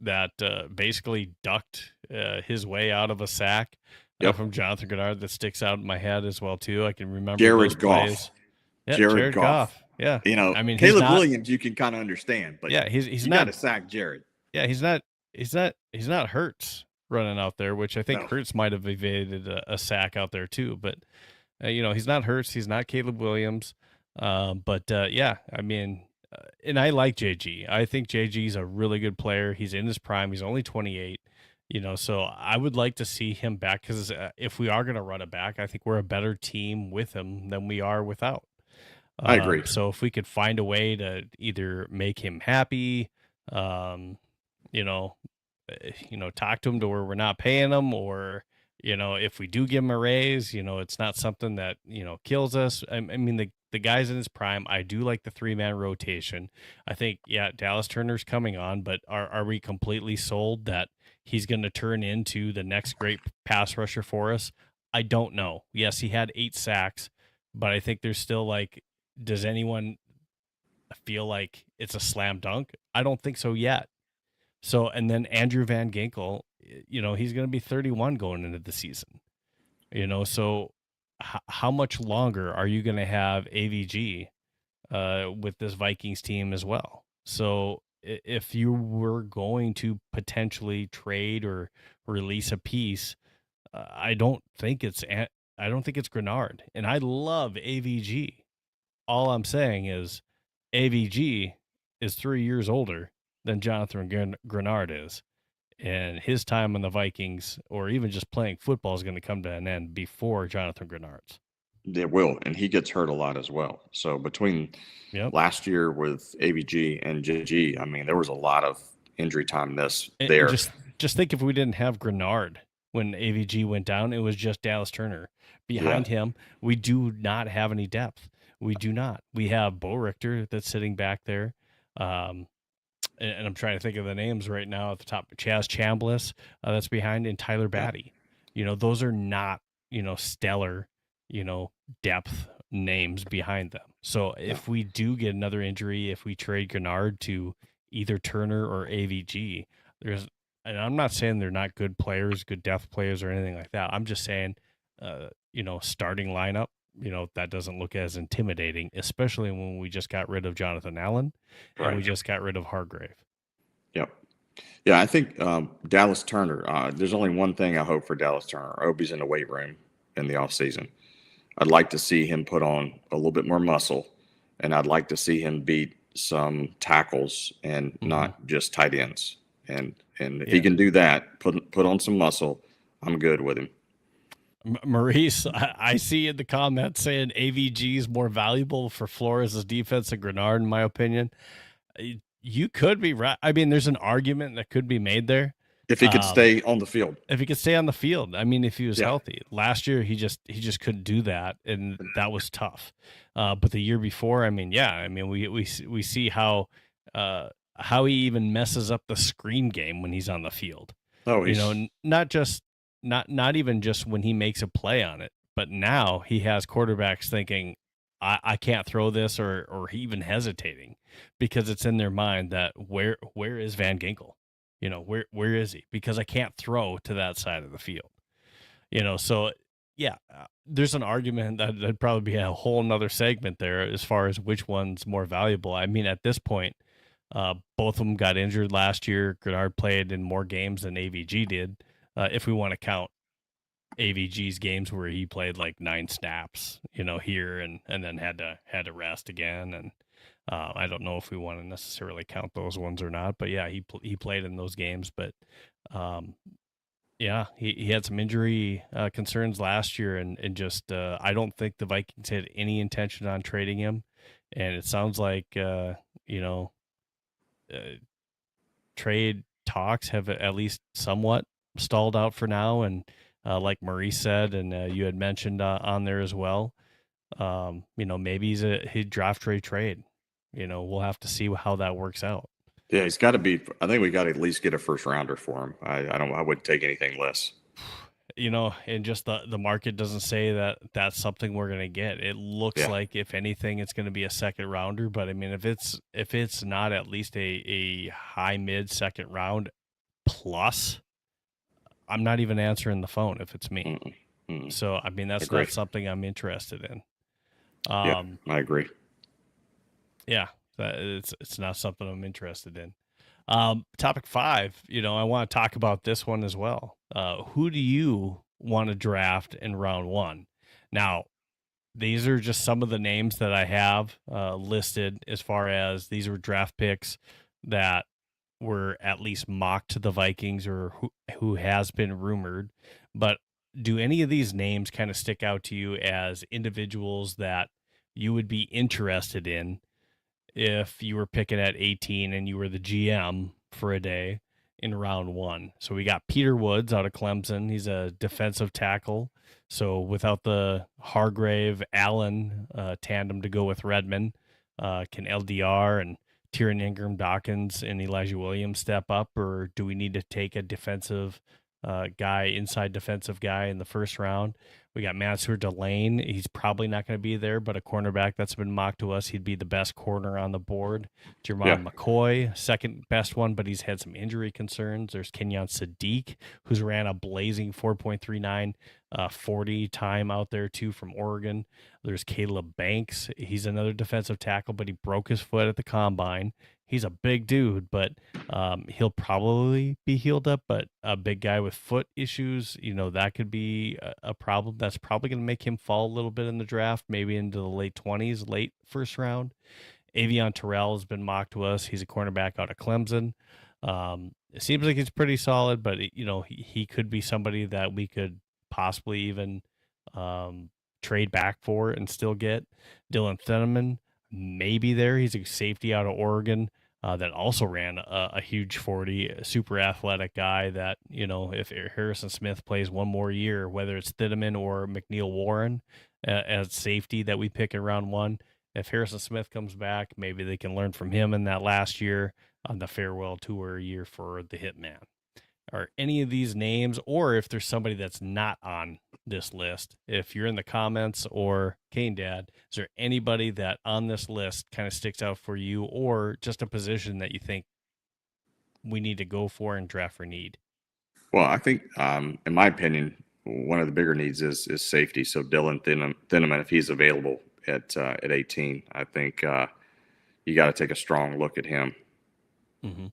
that basically ducked his way out of a sack from Jonathan Grenard that sticks out in my head as well, too. I can remember Jared Goff. Plays. Yeah, Jared Goff. Yeah. I mean, Caleb Williams, you can kind of understand, but he's not got to sack Jared. Yeah, he's not Hurts running out there, which I think Hurts might have evaded a sack out there too. But he's not Hurts. He's not Caleb Williams. Yeah, I mean, and I like JG. I think JG's a really good player. He's in his prime. He's only 28. So I would like to see him back because if we are going to run it back, I think we're a better team with him than we are without. I agree. So if we could find a way to either make him happy, um, you know, talk to him to where we're not paying him, or if we do give him a raise, it's not something that kills us. I mean, the guy's in his prime. I do like the 3-man rotation. I think, yeah, Dallas Turner's coming on, but are we completely sold that he's going to turn into the next great pass rusher for us? I don't know. Yes, he had 8 sacks, but I think there's still like, does anyone feel like it's a slam dunk? I don't think so yet. So, and then Andrew Van Ginkel, he's going to be 31 going into the season. So how much longer are you going to have AVG with this Vikings team as well? So if you were going to potentially trade or release a piece, I don't think it's Grenard, and I love AVG. All I'm saying is AVG is 3 years older than Jonathan Grenard is. And his time on the Vikings, or even just playing football, is going to come to an end before Jonathan Grenard's. It will, and he gets hurt a lot as well. So between last year with AVG and JG, I mean, there was a lot of injury time missed there. And just think if we didn't have Grenard when AVG went down, it was just Dallas Turner. Behind him, we do not have any depth. We do not. We have Bo Richter that's sitting back there. And I'm trying to think of the names right now at the top. Chaz Chambliss, that's behind, and Tyler Batty. Those are not, stellar, depth names behind them. So if we do get another injury, if we trade Grenard to either Turner or AVG, and I'm not saying they're not good players, good depth players or anything like that. I'm just saying, starting lineup, that doesn't look as intimidating, especially when we just got rid of Jonathan Allen and we just got rid of Hargrave. Yep. Yeah, I think Dallas Turner, there's only one thing I hope for Dallas Turner. I hope he's in the weight room in the offseason. I'd like to see him put on a little bit more muscle, and I'd like to see him beat some tackles and not just tight ends. And if he can do that, put on some muscle, I'm good with him. Maurice, I see in the comments saying AVG is more valuable for Flores' defense than Grenard, in my opinion. You could be right. I mean, there's an argument that could be made there. If he could stay on the field. If he could stay on the field. I mean, if he was healthy. Last year, he just couldn't do that, and that was tough. But the year before, I mean, we see how he even messes up the screen game when he's on the field. Oh, not even just when he makes a play on it, but now he has quarterbacks thinking, I can't throw this, or even hesitating because it's in their mind that where is Van Ginkel? Where is he? Because I can't throw to that side of the field. So there's an argument that'd probably be a whole nother segment there as far as which one's more valuable. I mean, at this point, both of them got injured last year. Grenard played in more games than AVG did. If we want to count AVG's games where he played like 9 snaps, here and then had to rest again. And I don't know if we want to necessarily count those ones or not, but yeah, he played in those games. But he had some injury concerns last year, and just I don't think the Vikings had any intention on trading him. And it sounds like trade talks have at least somewhat stalled out for now, and like Maurice said, and you had mentioned on there as well, maybe he'd draft trade. We'll have to see how that works out. Yeah, he's got to be. I think we got to at least get a first rounder for him. I wouldn't take anything less. And just the market doesn't say that that's something we're going to get. It looks like, if anything, it's going to be a second rounder. But I mean, if it's not at least a high mid second round plus, I'm not even answering the phone if it's me. So I mean, that's not something I'm interested in. I agree. Yeah, it's not something I'm interested in. Topic 5, I want to talk about this one as well. Who do you want to draft in round 1? Now, these are just some of the names that I have listed as far as these were draft picks that were at least mocked to the Vikings or who has been rumored. But do any of these names kind of stick out to you as individuals that you would be interested in if you were picking at 18 and you were the GM for a day in round 1? So we got Peter Woods out of Clemson. He's a defensive tackle. So without the Hargrave Allen tandem to go with Redmond, can LDR and Tyrion Ingram, Dawkins, and Elijah Williams step up, or do we need to take a defensive inside defensive guy in the first round? We got Mansur Delane. He's probably not going to be there, but a cornerback that's been mocked to us. He'd be the best corner on the board. Jermon McCoy, second best one, but he's had some injury concerns. There's Kenyon Sadiq, who's ran a blazing 4.39 40 time out there too from Oregon. There's Caleb Banks. He's another defensive tackle, but he broke his foot at the combine. He's a big dude, but he'll probably be healed up. But a big guy with foot issues, that could be a problem. That's probably going to make him fall a little bit in the draft, maybe into the late 20s, late first round. Avion Terrell has been mocked to us. He's a cornerback out of Clemson. It seems like he's pretty solid, but he could be somebody that we could possibly even trade back for and still get. Dylan Thielen, maybe there. He's a safety out of Oregon that also ran a huge 40, a super athletic guy that, if Harrison Smith plays one more year, whether it's Thielen or McNeil Warren as safety that we pick in round 1, if Harrison Smith comes back, maybe they can learn from him in that last year on the farewell tour year for the Hitman. Are any of these names, or if there's somebody that's not on this list, if you're in the comments or Canedad, is there anybody that on this list kind of sticks out for you, or just a position that you think we need to go for and draft for need? Well, I think, in my opinion, one of the bigger needs is safety. So Dylan Thielen, if he's available at 18, I think you got to take a strong look at him. Mm-hmm.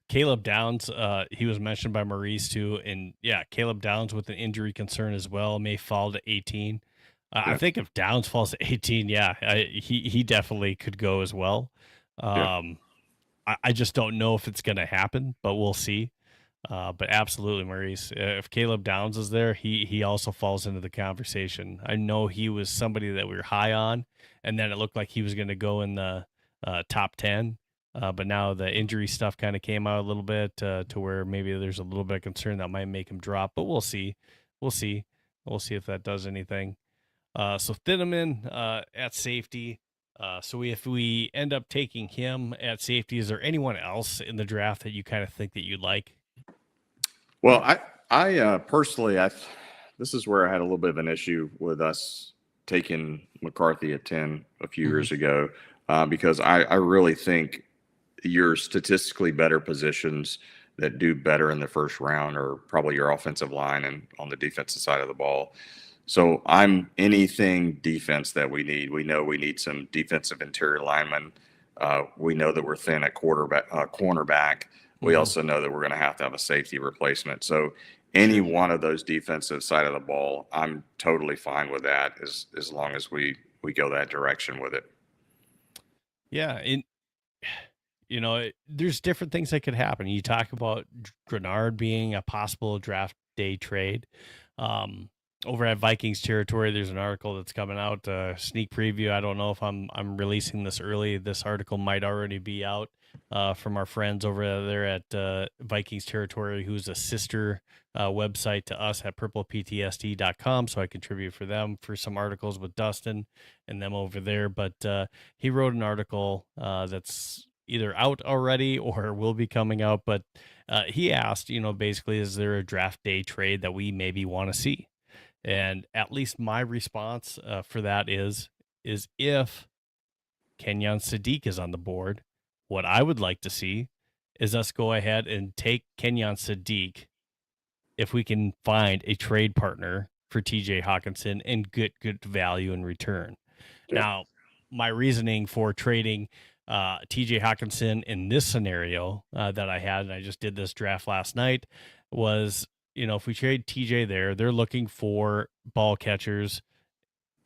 Caleb Downs, he was mentioned by Maurice too, and Caleb Downs with an injury concern as well may fall to 18. I think if Downs falls to 18, he definitely could go as well. I just don't know if it's going to happen, but we'll see. But absolutely, Maurice, if Caleb Downs is there, he also falls into the conversation. I know he was somebody that we were high on, and then it looked like he was going to go in the top 10. But now the injury stuff kind of came out a little bit to where maybe there's a little bit of concern that might make him drop. But we'll see. We'll see if that does anything. So Thielen at safety. So if we end up taking him at safety, is there anyone else in the draft that you kind of think that you'd like? Well, I personally, this is where I had a little bit of an issue with us taking McCarthy at 10 a few years ago, because I really think your statistically better positions that do better in the first round are probably your offensive line and on the defensive side of the ball. So I'm anything defense that we need. We know we need some defensive interior linemen. We know that we're thin at cornerback. We also know that we're going to have a safety replacement. So any one of those defensive side of the ball, I'm totally fine with that as long as we go that direction with it. Yeah. There's different things that could happen. You talk about Grenard being a possible draft day trade. Over at Vikings territory, there's an article that's coming out, sneak preview. I don't know if I'm releasing this early. This article might already be out from our friends over there at Vikings territory, who's a sister website to us at purpleptsd.com. So I contribute for them for some articles with Dustin and them over there. But he wrote an article that's either out already or will be coming out. But he asked, basically, is there a draft day trade that we maybe want to see? And at least my response for that is if Kenyon Sadiq is on the board, what I would like to see is us go ahead and take Kenyon Sadiq if we can find a trade partner for TJ Hawkinson and get good value in return. Yeah. Now, my reasoning for trading TJ Hawkinson in this scenario that I had, and I just did this draft last night, was, if we trade TJ there, they're looking for ball catchers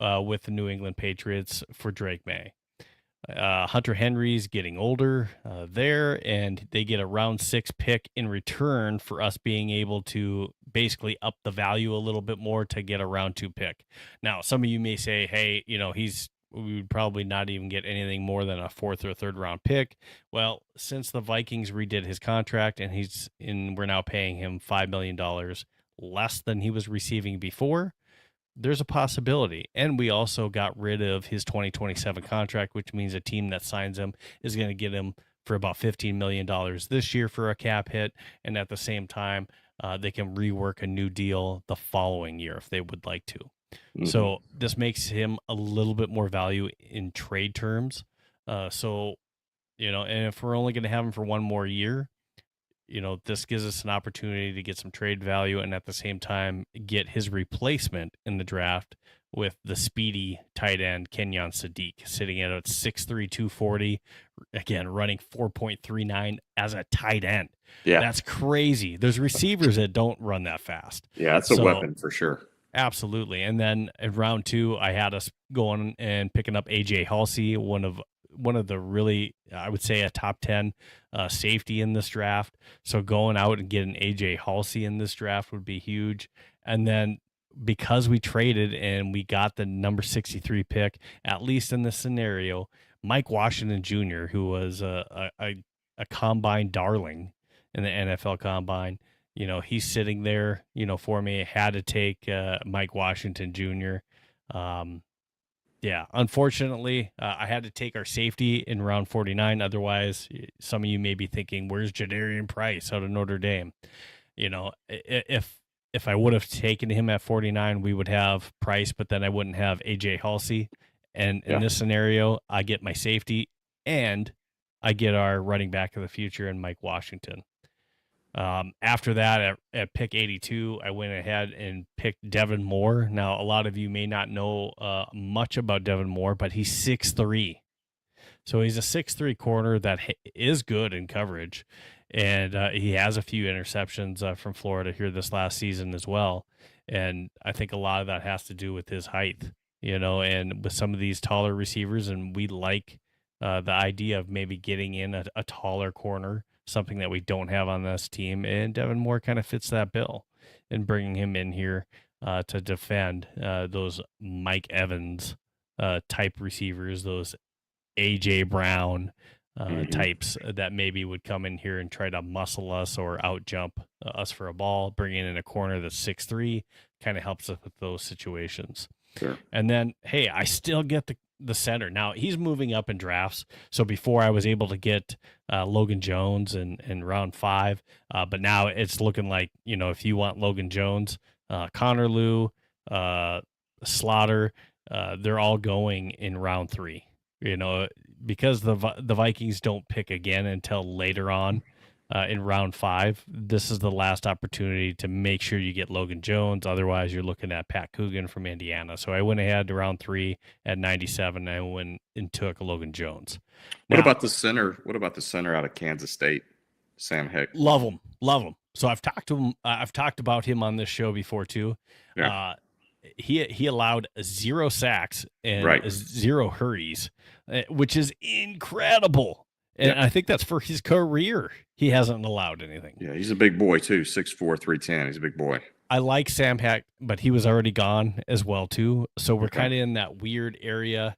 with the New England Patriots for Drake May. Hunter Henry's getting older there, and they get a round 6 pick in return for us being able to basically up the value a little bit more to get a round 2 pick. Now, some of you may say, hey, we would probably not even get anything more than a 4th or 3rd round pick. Well, since the Vikings redid his contract and we're now paying him $5 million less than he was receiving before, there's a possibility. And we also got rid of his 2027 contract, which means a team that signs him is going to get him for about $15 million this year for a cap hit. And at the same time, they can rework a new deal the following year if they would like to. Mm-hmm. So this makes him a little bit more value in trade terms. And if we're only going to have him for one more year, this gives us an opportunity to get some trade value and at the same time get his replacement in the draft with the speedy tight end Kenyon Sadiq, sitting at 6'3", 240, again, running 4.39 as a tight end. Yeah. That's crazy. There's receivers that don't run that fast. Yeah, that's a weapon for sure. Absolutely. And then in round 2, I had us going and picking up AJ Halsey, one of the really, I would say, a top 10 safety in this draft. So going out and getting AJ Halsey in this draft would be huge. And then because we traded and we got the number 63 pick, at least in this scenario, Mike Washington Jr., who was a combine darling in the NFL combine, he's sitting there, for me. I had to take Mike Washington Jr. Unfortunately, I had to take our safety in round 49. Otherwise, some of you may be thinking, where's Jadarian Price out of Notre Dame? If I would have taken him at 49, we would have Price, but then I wouldn't have AJ Halsey. And in this scenario, I get my safety and I get our running back of the future in Mike Washington. After that, at pick 82, I went ahead and picked Devin Moore. Now, a lot of you may not know much about Devin Moore, but he's 6'3". So he's a 6'3" corner that is good in coverage. And he has a few interceptions from Florida here this last season as well. And I think a lot of that has to do with his height, and with some of these taller receivers. And we like the idea of maybe getting in a taller corner, something that we don't have on this team, and Devin Moore kind of fits that bill, and bringing him in here to defend those Mike Evans type receivers, those AJ Brown types that maybe would come in here and try to muscle us or out jump us for a ball. Bringing in a corner that's 6'3" kind of helps us with those situations. Sure. And then, hey, I still get the center. Now, he's moving up in drafts. So before I was able to get Logan Jones in round 5. But now it's looking like, if you want Logan Jones, Connor Lew, Slaughter, they're all going in round 3. Because the Vikings don't pick again until later on in round 5. This is the last opportunity to make sure you get Logan Jones. Otherwise, you're looking at Pat Coogan from Indiana. So I went ahead to round 3 at 97. And I went and took Logan Jones. What about the center? What about the center out of Kansas State, Sam Hick? Love him. So I've talked to him. I've talked about him on this show before too. Yeah. He allowed 0 sacks and 0 hurries, which is incredible. And I think that's for his career. He hasn't allowed anything. Yeah, he's a big boy too, 6'4", 310. He's a big boy. I like Sam Hick, but he was already gone as well too. So we're kind of in that weird area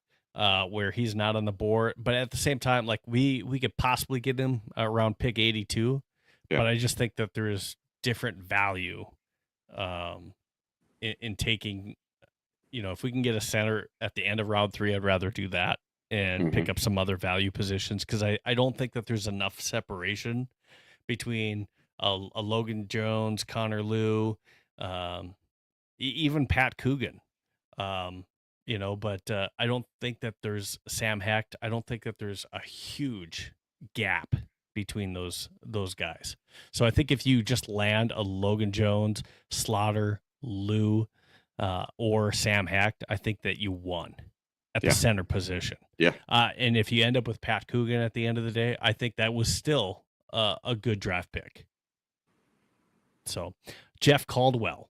where he's not on the board. But at the same time, like we could possibly get him around pick 82. Yeah. But I just think that there's different value in taking, if we can get a center at the end of round 3, I'd rather do that and pick up some other value positions, because I don't think that there's enough separation between a Logan Jones, Connor Lew, even Pat Coogan, but I don't think that there's Sam Hecht. I don't think that there's a huge gap between those guys. So I think if you just land a Logan Jones, Slaughter, Lew, or Sam Hecht, I think that you won at the center position. Yeah. And if you end up with Pat Coogan at the end of the day, I think that was still a good draft pick. So Jeff Caldwell,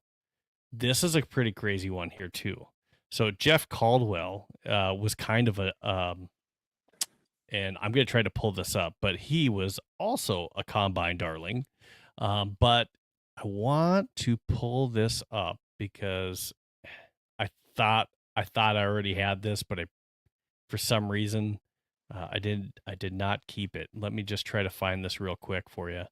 this is a pretty crazy one here too. So Jeff Caldwell was kind of a, and I'm going to try to pull this up, but he was also a combine darling. But I want to pull this up because I thought I already had this, but for some reason I did not keep it. Let me just try to find this real quick for you.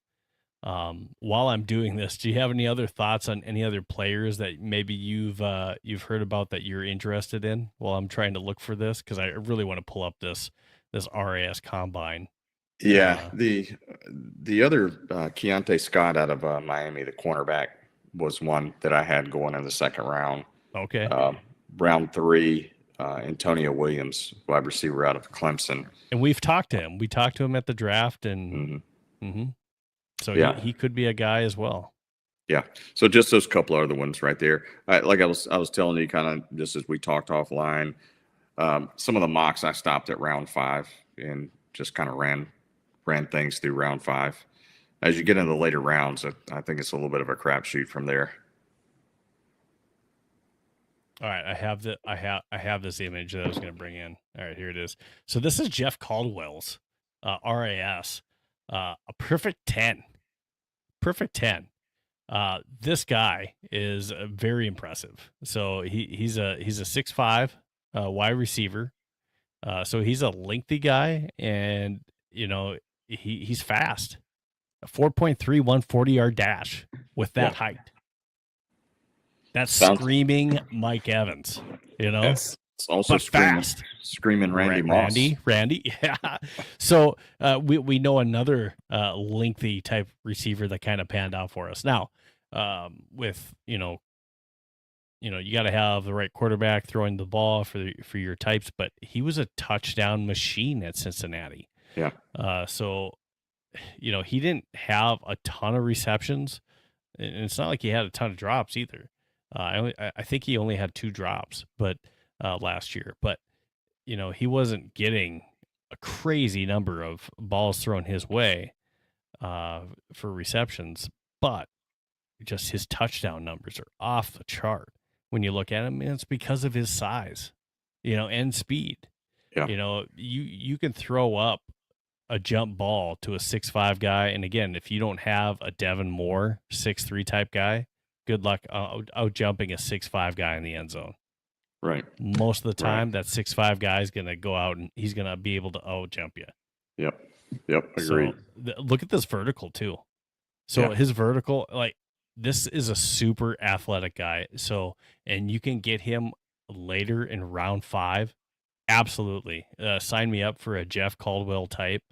While I'm doing this, do you have any other thoughts on any other players that maybe you've heard about that you're interested in while I'm trying to look for this? Because I really want to pull up this RAS combine. Yeah, the other Keontae Scott out of Miami, the cornerback, was one that I had going in the second round. Okay. Round 3, Antonio Williams, wide receiver out of Clemson. And we've talked to him. We talked to him at the draft, and so yeah, he could be a guy as well. Yeah. So just those couple other ones right there. Like I was telling you, kind of just as we talked offline, some of the mocks I stopped at round 5 and just kind of ran things through round 5. As you get into the later rounds, I think it's a little bit of a crapshoot from there. All right, I have this image that I was going to bring in. All right, here it is. So this is Jeff Caldwell's RAS, a perfect 10. Perfect 10. This guy is very impressive. So he's a 6'5" wide receiver. So he's a lengthy guy, and he's fast. A 4.3 140-yard dash with that height. That's screaming Mike Evans. It's also screaming Randy Moss. Randy, yeah. So we know another lengthy type receiver that kind of panned out for us. Now, with you got to have the right quarterback throwing the ball for your types, but he was a touchdown machine at Cincinnati. Yeah. So he didn't have a ton of receptions, and it's not like he had a ton of drops either. I think he only had 2 drops, but last year. But he wasn't getting a crazy number of balls thrown his way for receptions, but just his touchdown numbers are off the chart when you look at him, and it's because of his size, and speed. Yeah. You can throw up a jump ball to a 6'5" guy, and again, if you don't have a Devin Moore 6'3" type guy, good luck out jumping a 6'5" guy in the end zone. Right. Most of the time, that 6'5" guy is going to go out and he's going to be able to out jump you. Yep. Agreed. So, look at this vertical too. So his vertical, this is a super athletic guy. So, and you can get him later in round 5. Absolutely. Sign me up for a Jeff Caldwell type,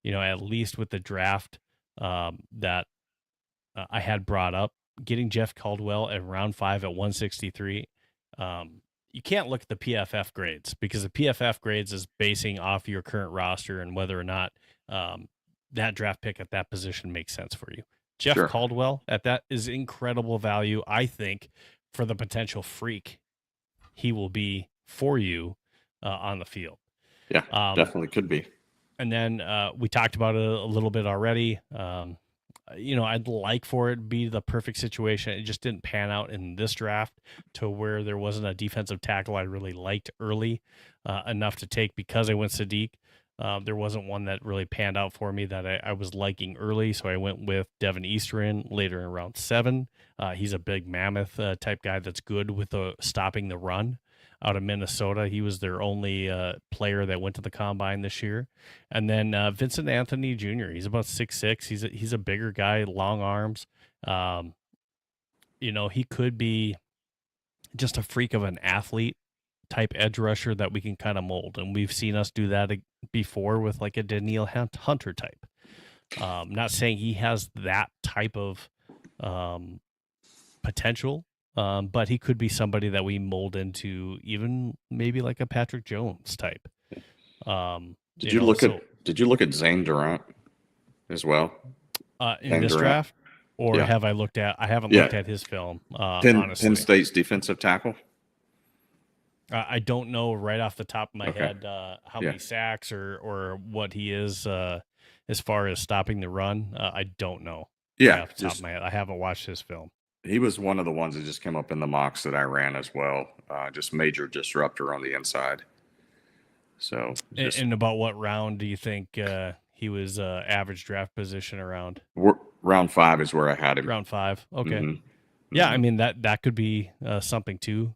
at least with the draft that I had brought up. Getting Jeff Caldwell at round 5 at 163. You can't look at the PFF grades because the PFF grades is basing off your current roster and whether or not that draft pick at that position makes sense for you. Jeff Caldwell at that is incredible value, I think, for the potential freak he will be for you on the field. Yeah, definitely could be. And then we talked about it a little bit already. I'd like for it to be the perfect situation. It just didn't pan out in this draft to where there wasn't a defensive tackle I really liked early enough to take because I went Sadiq. There wasn't one that really panned out for me that I was liking early, so I went with Devin Easterin later in round 7. He's a big mammoth type guy that's good with stopping the run. Out of Minnesota, he was their only player that went to the combine this year. And then Vincent Anthony Jr., he's about 6'6". He's a bigger guy, long arms. He could be just a freak of an athlete type edge rusher that we can kind of mold. And we've seen us do that before with like a Danielle Hunter type. Not saying he has that type of potential, but he could be somebody that we mold into even maybe like a Patrick Jones type. Did you look at Zane Durant as well? In this draft? Or have I looked at? I haven't looked at his film. Honestly, Penn State's defensive tackle. I don't know right off the top of my head how many sacks or what he is as far as stopping the run. I don't know. Yeah, off the top of my head. I haven't watched his film. He was one of the ones that just came up in the mocks that I ran as well. Just major disruptor on the inside. So, and about what round do you think he was average draft position around? Round 5 is where I had him. Round 5. Okay. Mm-hmm. Yeah, Mm-hmm. I mean that could be something too.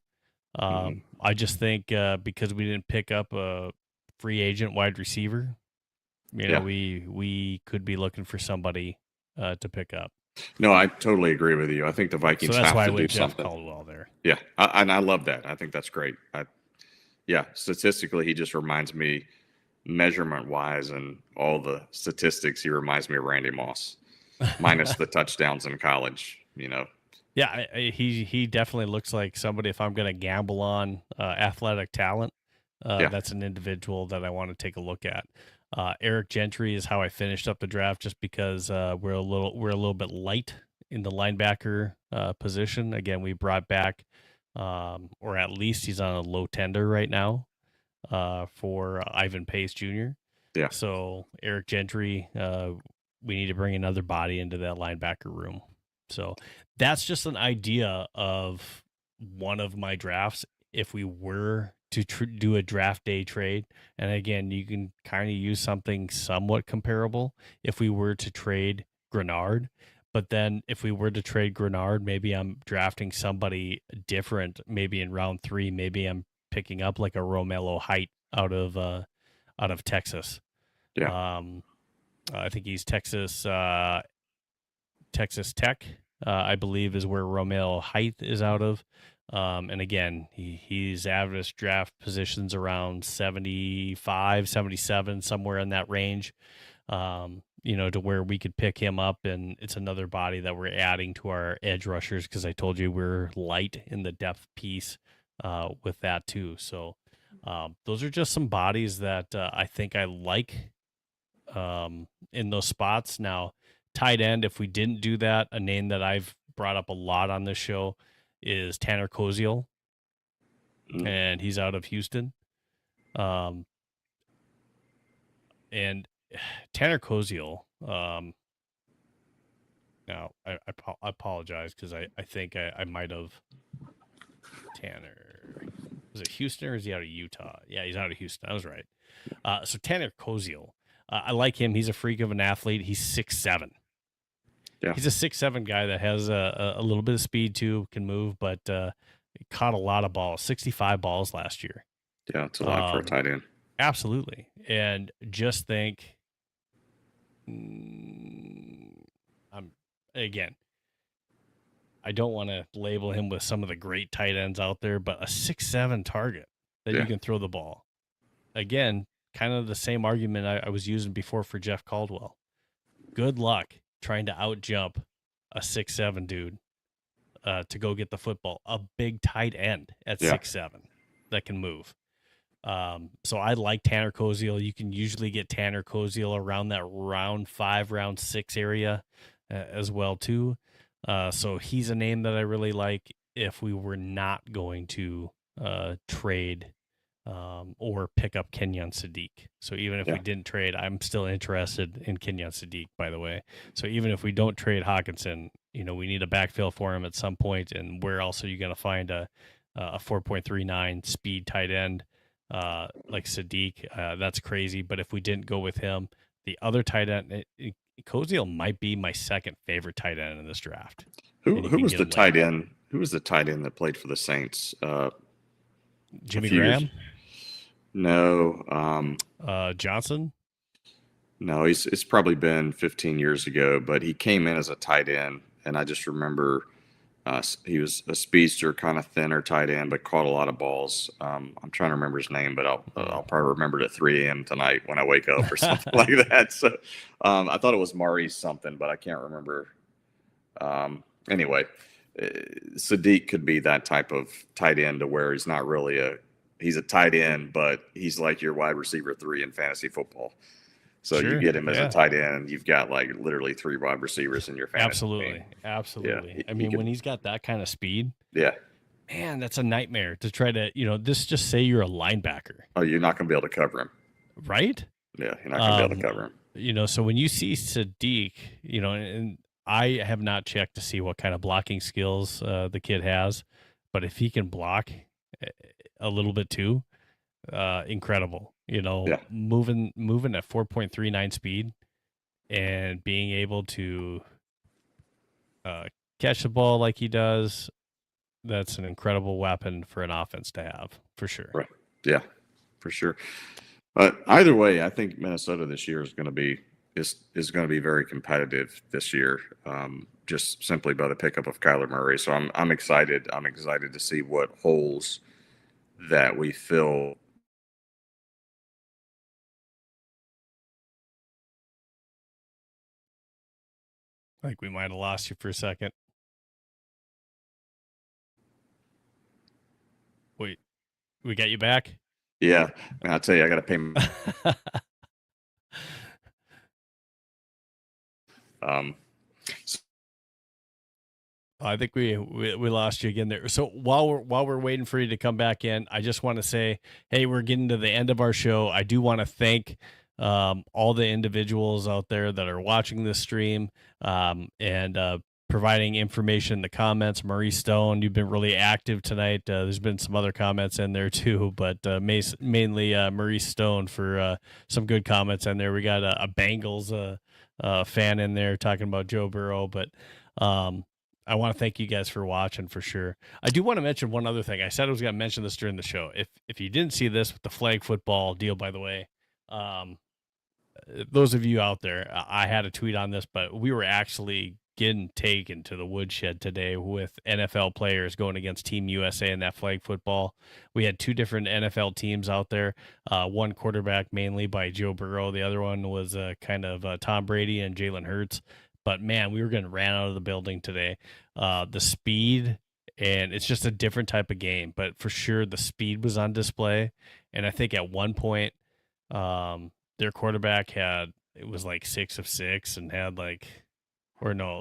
I just think because we didn't pick up a free agent wide receiver, we could be looking for somebody to pick up. No, I totally agree with you. I think the Vikings so that's have why to I do went Jeff something. Caldwell there. Yeah, and I love that. I think that's great. Statistically, he just reminds me, measurement-wise and all the statistics, he reminds me of Randy Moss, minus the touchdowns in college, Yeah, he definitely looks like somebody, if I'm going to gamble on athletic talent, that's an individual that I want to take a look at. Eric Gentry is how I finished up the draft, just because we're a little bit light in the linebacker position. Again, we brought back, or at least he's on a low tender right now for Ivan Pace Jr. Yeah. So Eric Gentry, we need to bring another body into that linebacker room. So that's just an idea of one of my drafts. If we were to do a draft day trade, and again, you can kind of use something somewhat comparable if we were to trade Grenard. But then if we were to trade Grenard, maybe I'm drafting somebody different. Maybe in round 3, maybe I'm picking up like a Romello Height out of Texas. Yeah. I think he's Texas Tech, I believe, is where Romello Height is out of. And again, he's average draft positions around 75, 77, somewhere in that range, to where we could pick him up. And it's another body that we're adding to our edge rushers, because I told you we're light in the depth piece with that too. So those are just some bodies that I think I like in those spots. Now, tight end, if we didn't do that, a name that I've brought up a lot on this show is Tanner Koziel, and he's out of Houston. And Tanner Koziel, now I apologize, because I think I might have Tanner. Was it Houston, or is he out of Utah? Yeah, he's out of Houston. I was right. So Tanner Koziel, I like him. He's a freak of an athlete. He's 6'7". Yeah. He's a 6'7" guy that has a little bit of speed too, can move, but he caught a lot of balls, 65 balls last year. Yeah, it's a lot for a tight end. Absolutely. And just think, I don't want to label him with some of the great tight ends out there, but a 6'7" target that you can throw the ball. Again, kind of the same argument I was using before for Jeff Caldwell. Good luck trying to out-jump a 6'7" dude to go get the football. A big tight end at 6'7" that can move. So I like Tanner Koziel. You can usually get Tanner Koziel around that round 5, round 6 area as well too. So he's a name that I really like if we were not going to trade or pick up Kenyon Sadiq. So even if we didn't trade, I'm still interested in Kenyon Sadiq, by the way. So even if we don't trade Hawkinson, we need a backfill for him at some point. And where else are you going to find a 4.39 speed tight end like Sadiq? That's crazy. But if we didn't go with him, the other tight end, Koziel might be my second favorite tight end in this draft. Who was the tight end? Who was the tight end that played for the Saints? Jimmy Graham? No. Johnson? No, it's probably been 15 years ago, but he came in as a tight end, and I just remember he was a speedster, kind of thinner tight end, but caught a lot of balls. I'm trying to remember his name, but I'll probably remember it at 3 a.m. tonight when I wake up or something like that. So I thought it was Maurice something, but I can't remember. Anyway, Sadiq could be that type of tight end to where he's not really he's a tight end, but he's like your wide receiver 3 in fantasy football. So you get him as a tight end, you've got like literally 3 wide receivers in your fantasy team. Absolutely. Yeah, I mean, when he's got that kind of speed, man, that's a nightmare to try to, just say you're a linebacker. Oh, you're not going to be able to cover him. Right? Yeah, you're not going to be able to cover him. So when you see Sadiq, and I have not checked to see what kind of blocking skills the kid has, but if he can block a little bit too, incredible. Yeah. Moving at 4.39 speed and being able to catch the ball like he does, that's an incredible weapon for an offense to have, for sure. Right. Yeah, for sure. But either way, I think Minnesota this year is going to be going to be very competitive this year, just simply by the pickup of Kyler Murray. So I'm excited. I'm excited to see what holes that we fill. I think we might have lost you for a second. Wait, we got you back? Yeah, and I'll tell you, I got to pay. I think we lost you again there. So while we're waiting for you to come back in, I just want to say, hey, we're getting to the end of our show. I do want to thank all the individuals out there that are watching this stream and providing information in the comments. Maurice Stone, you've been really active tonight. There's been some other comments in there too, but mainly Maurice Stone for some good comments in there. We got a Bengals fan in there talking about Joe Burrow, but I want to thank you guys for watching for sure. I do want to mention one other thing. I said I was going to mention this during the show. If you didn't see this with the flag football deal, by the way, those of you out there, I had a tweet on this, but we were actually getting taken to the woodshed today with NFL players going against Team USA in that flag football. We had two different NFL teams out there, one quarterback mainly by Joe Burrow. The other one was kind of Tom Brady and Jalen Hurts. But, man, we were getting ran out of the building today. The speed, and it's just a different type of game. But for sure, the speed was on display. And I think at one point, their quarterback it was like 6 of 6 and had it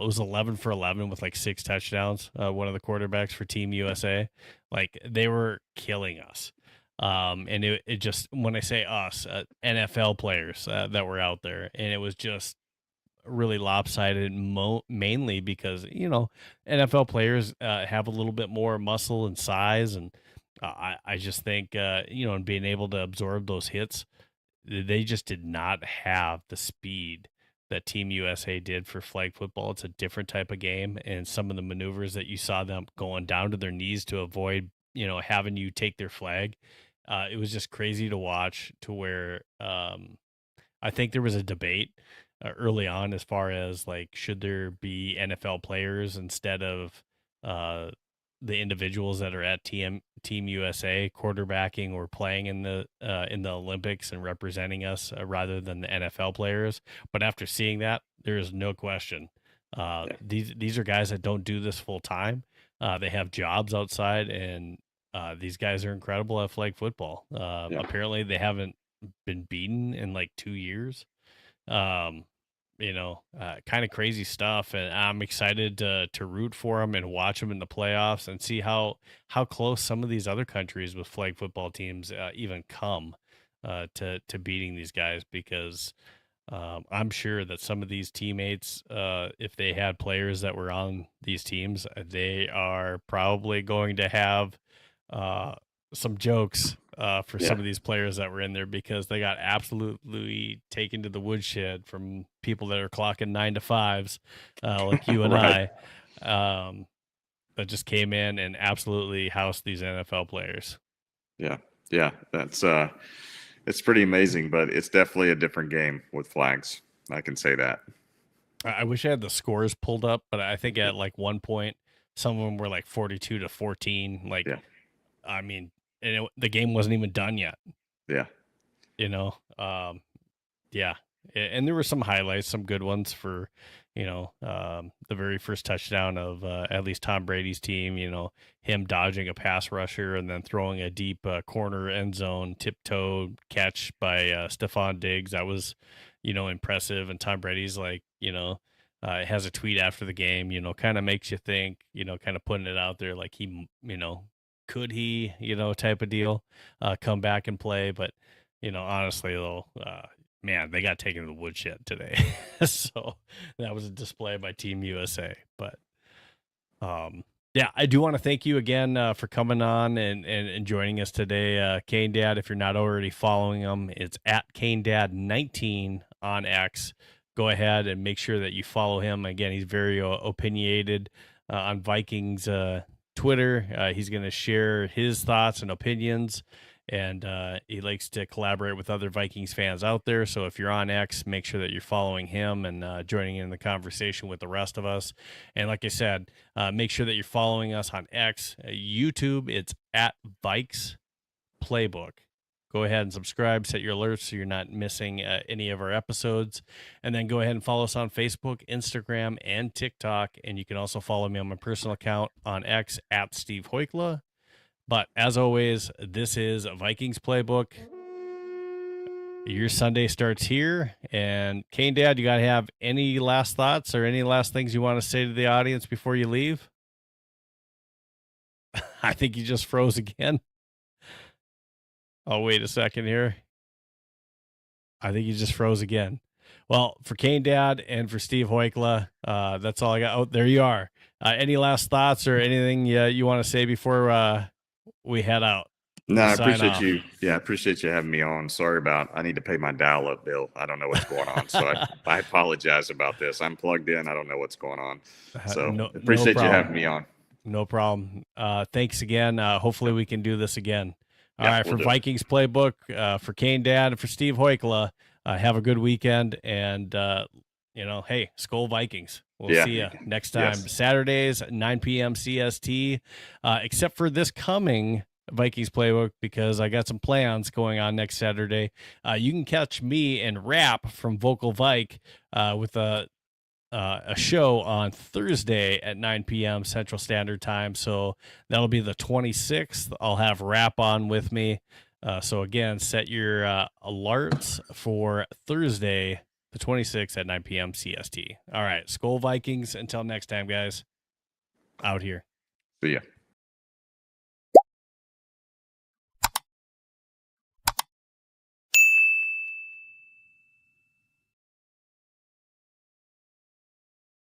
was 11 for 11 with like 6 touchdowns. One of the quarterbacks for Team USA. Like, they were killing us. And it just, when I say us, NFL players that were out there, and it was just really lopsided, mainly because NFL players have a little bit more muscle and size, and I just think and being able to absorb those hits, they just did not have the speed that Team USA did for flag football. It's a different type of game, and some of the maneuvers that you saw them going down to their knees to avoid having you take their flag, it was just crazy to watch. To where I think there was a debate early on as far as should there be NFL players instead of the individuals that are at Team USA quarterbacking or playing in the Olympics and representing us rather than the NFL players. But after seeing that, there is no question. These are guys that don't do this full time. They have jobs outside, and these guys are incredible at flag football. Apparently they haven't been beaten in 2 years. Kind of crazy stuff, and I'm excited to root for them and watch them in the playoffs and see how close some of these other countries with flag football teams even come to beating these guys, because I'm sure that some of these teammates, if they had players that were on these teams, they are probably going to have some jokes for some of these players that were in there, because they got absolutely taken to the woodshed from people that are clocking 9 to 5s like you and Right. I, that just came in and absolutely housed these NFL players. Yeah. That's it's pretty amazing, but it's definitely a different game with flags. I can say that. I wish I had the scores pulled up, but I think at one point some of them were 42 to 14. I mean, and the game wasn't even done yet. Yeah. Yeah. And there were some highlights, some good ones for, the very first touchdown of at least Tom Brady's team, him dodging a pass rusher and then throwing a deep corner end zone tiptoe catch by Stephon Diggs. That was, impressive. And Tom Brady's has a tweet after the game, kind of makes you think, kind of putting it out there like he, could he, type of deal, come back and play. But, honestly, though, man, they got taken to the woodshed today. So that was a display by Team USA. But yeah, I do want to thank you again for coming on and joining us today. Canedad, if you're not already following him, it's at Canedad19 on X. Go ahead and make sure that you follow him. Again, he's very opinionated on Vikings Twitter. He's going to share his thoughts and opinions, and he likes to collaborate with other Vikings fans out there. So if you're on X, make sure that you're following him and joining in the conversation with the rest of us. And like I said, make sure that you're following us on X. YouTube, it's at Vikings Playbook. Go ahead and subscribe, set your alerts so you're not missing any of our episodes. And then go ahead and follow us on Facebook, Instagram, and TikTok. And you can also follow me on my personal account on X at Steve Hoikkala. But as always, this is Vikings Playbook. Your Sunday starts here. And Canedad, you got to have any last thoughts or any last things you want to say to the audience before you leave? I think you just froze again. Oh, wait a second here. I think you just froze again. Well, for Canedad and for Steve Hoikkala, that's all I got. Oh, there you are. Any last thoughts or anything you want to say before we head out? No, I appreciate you. Yeah, I appreciate you having me on. Sorry I need to pay my dial-up bill. I don't know what's going on. So I apologize about this. I'm plugged in. I don't know what's going on. So appreciate you having me on. No problem. Thanks again. Hopefully we can do this again. All right, we'll for Vikings Playbook, for Canedad, and for Steve Hoikkala, have a good weekend. And, hey, Skol Vikings. We'll see you next time. Yes. Saturdays, 9 p.m. CST, except for this coming Vikings Playbook, because I got some plans going on next Saturday. You can catch me and Rap from Vocal Vike with a show on Thursday at 9 p.m. Central Standard Time. So that'll be the 26th. I'll have Rap on with me. So again, set your alerts for Thursday, the 26th at 9 p.m. CST. All right. Skol Vikings. Until next time, guys. Out here. See ya.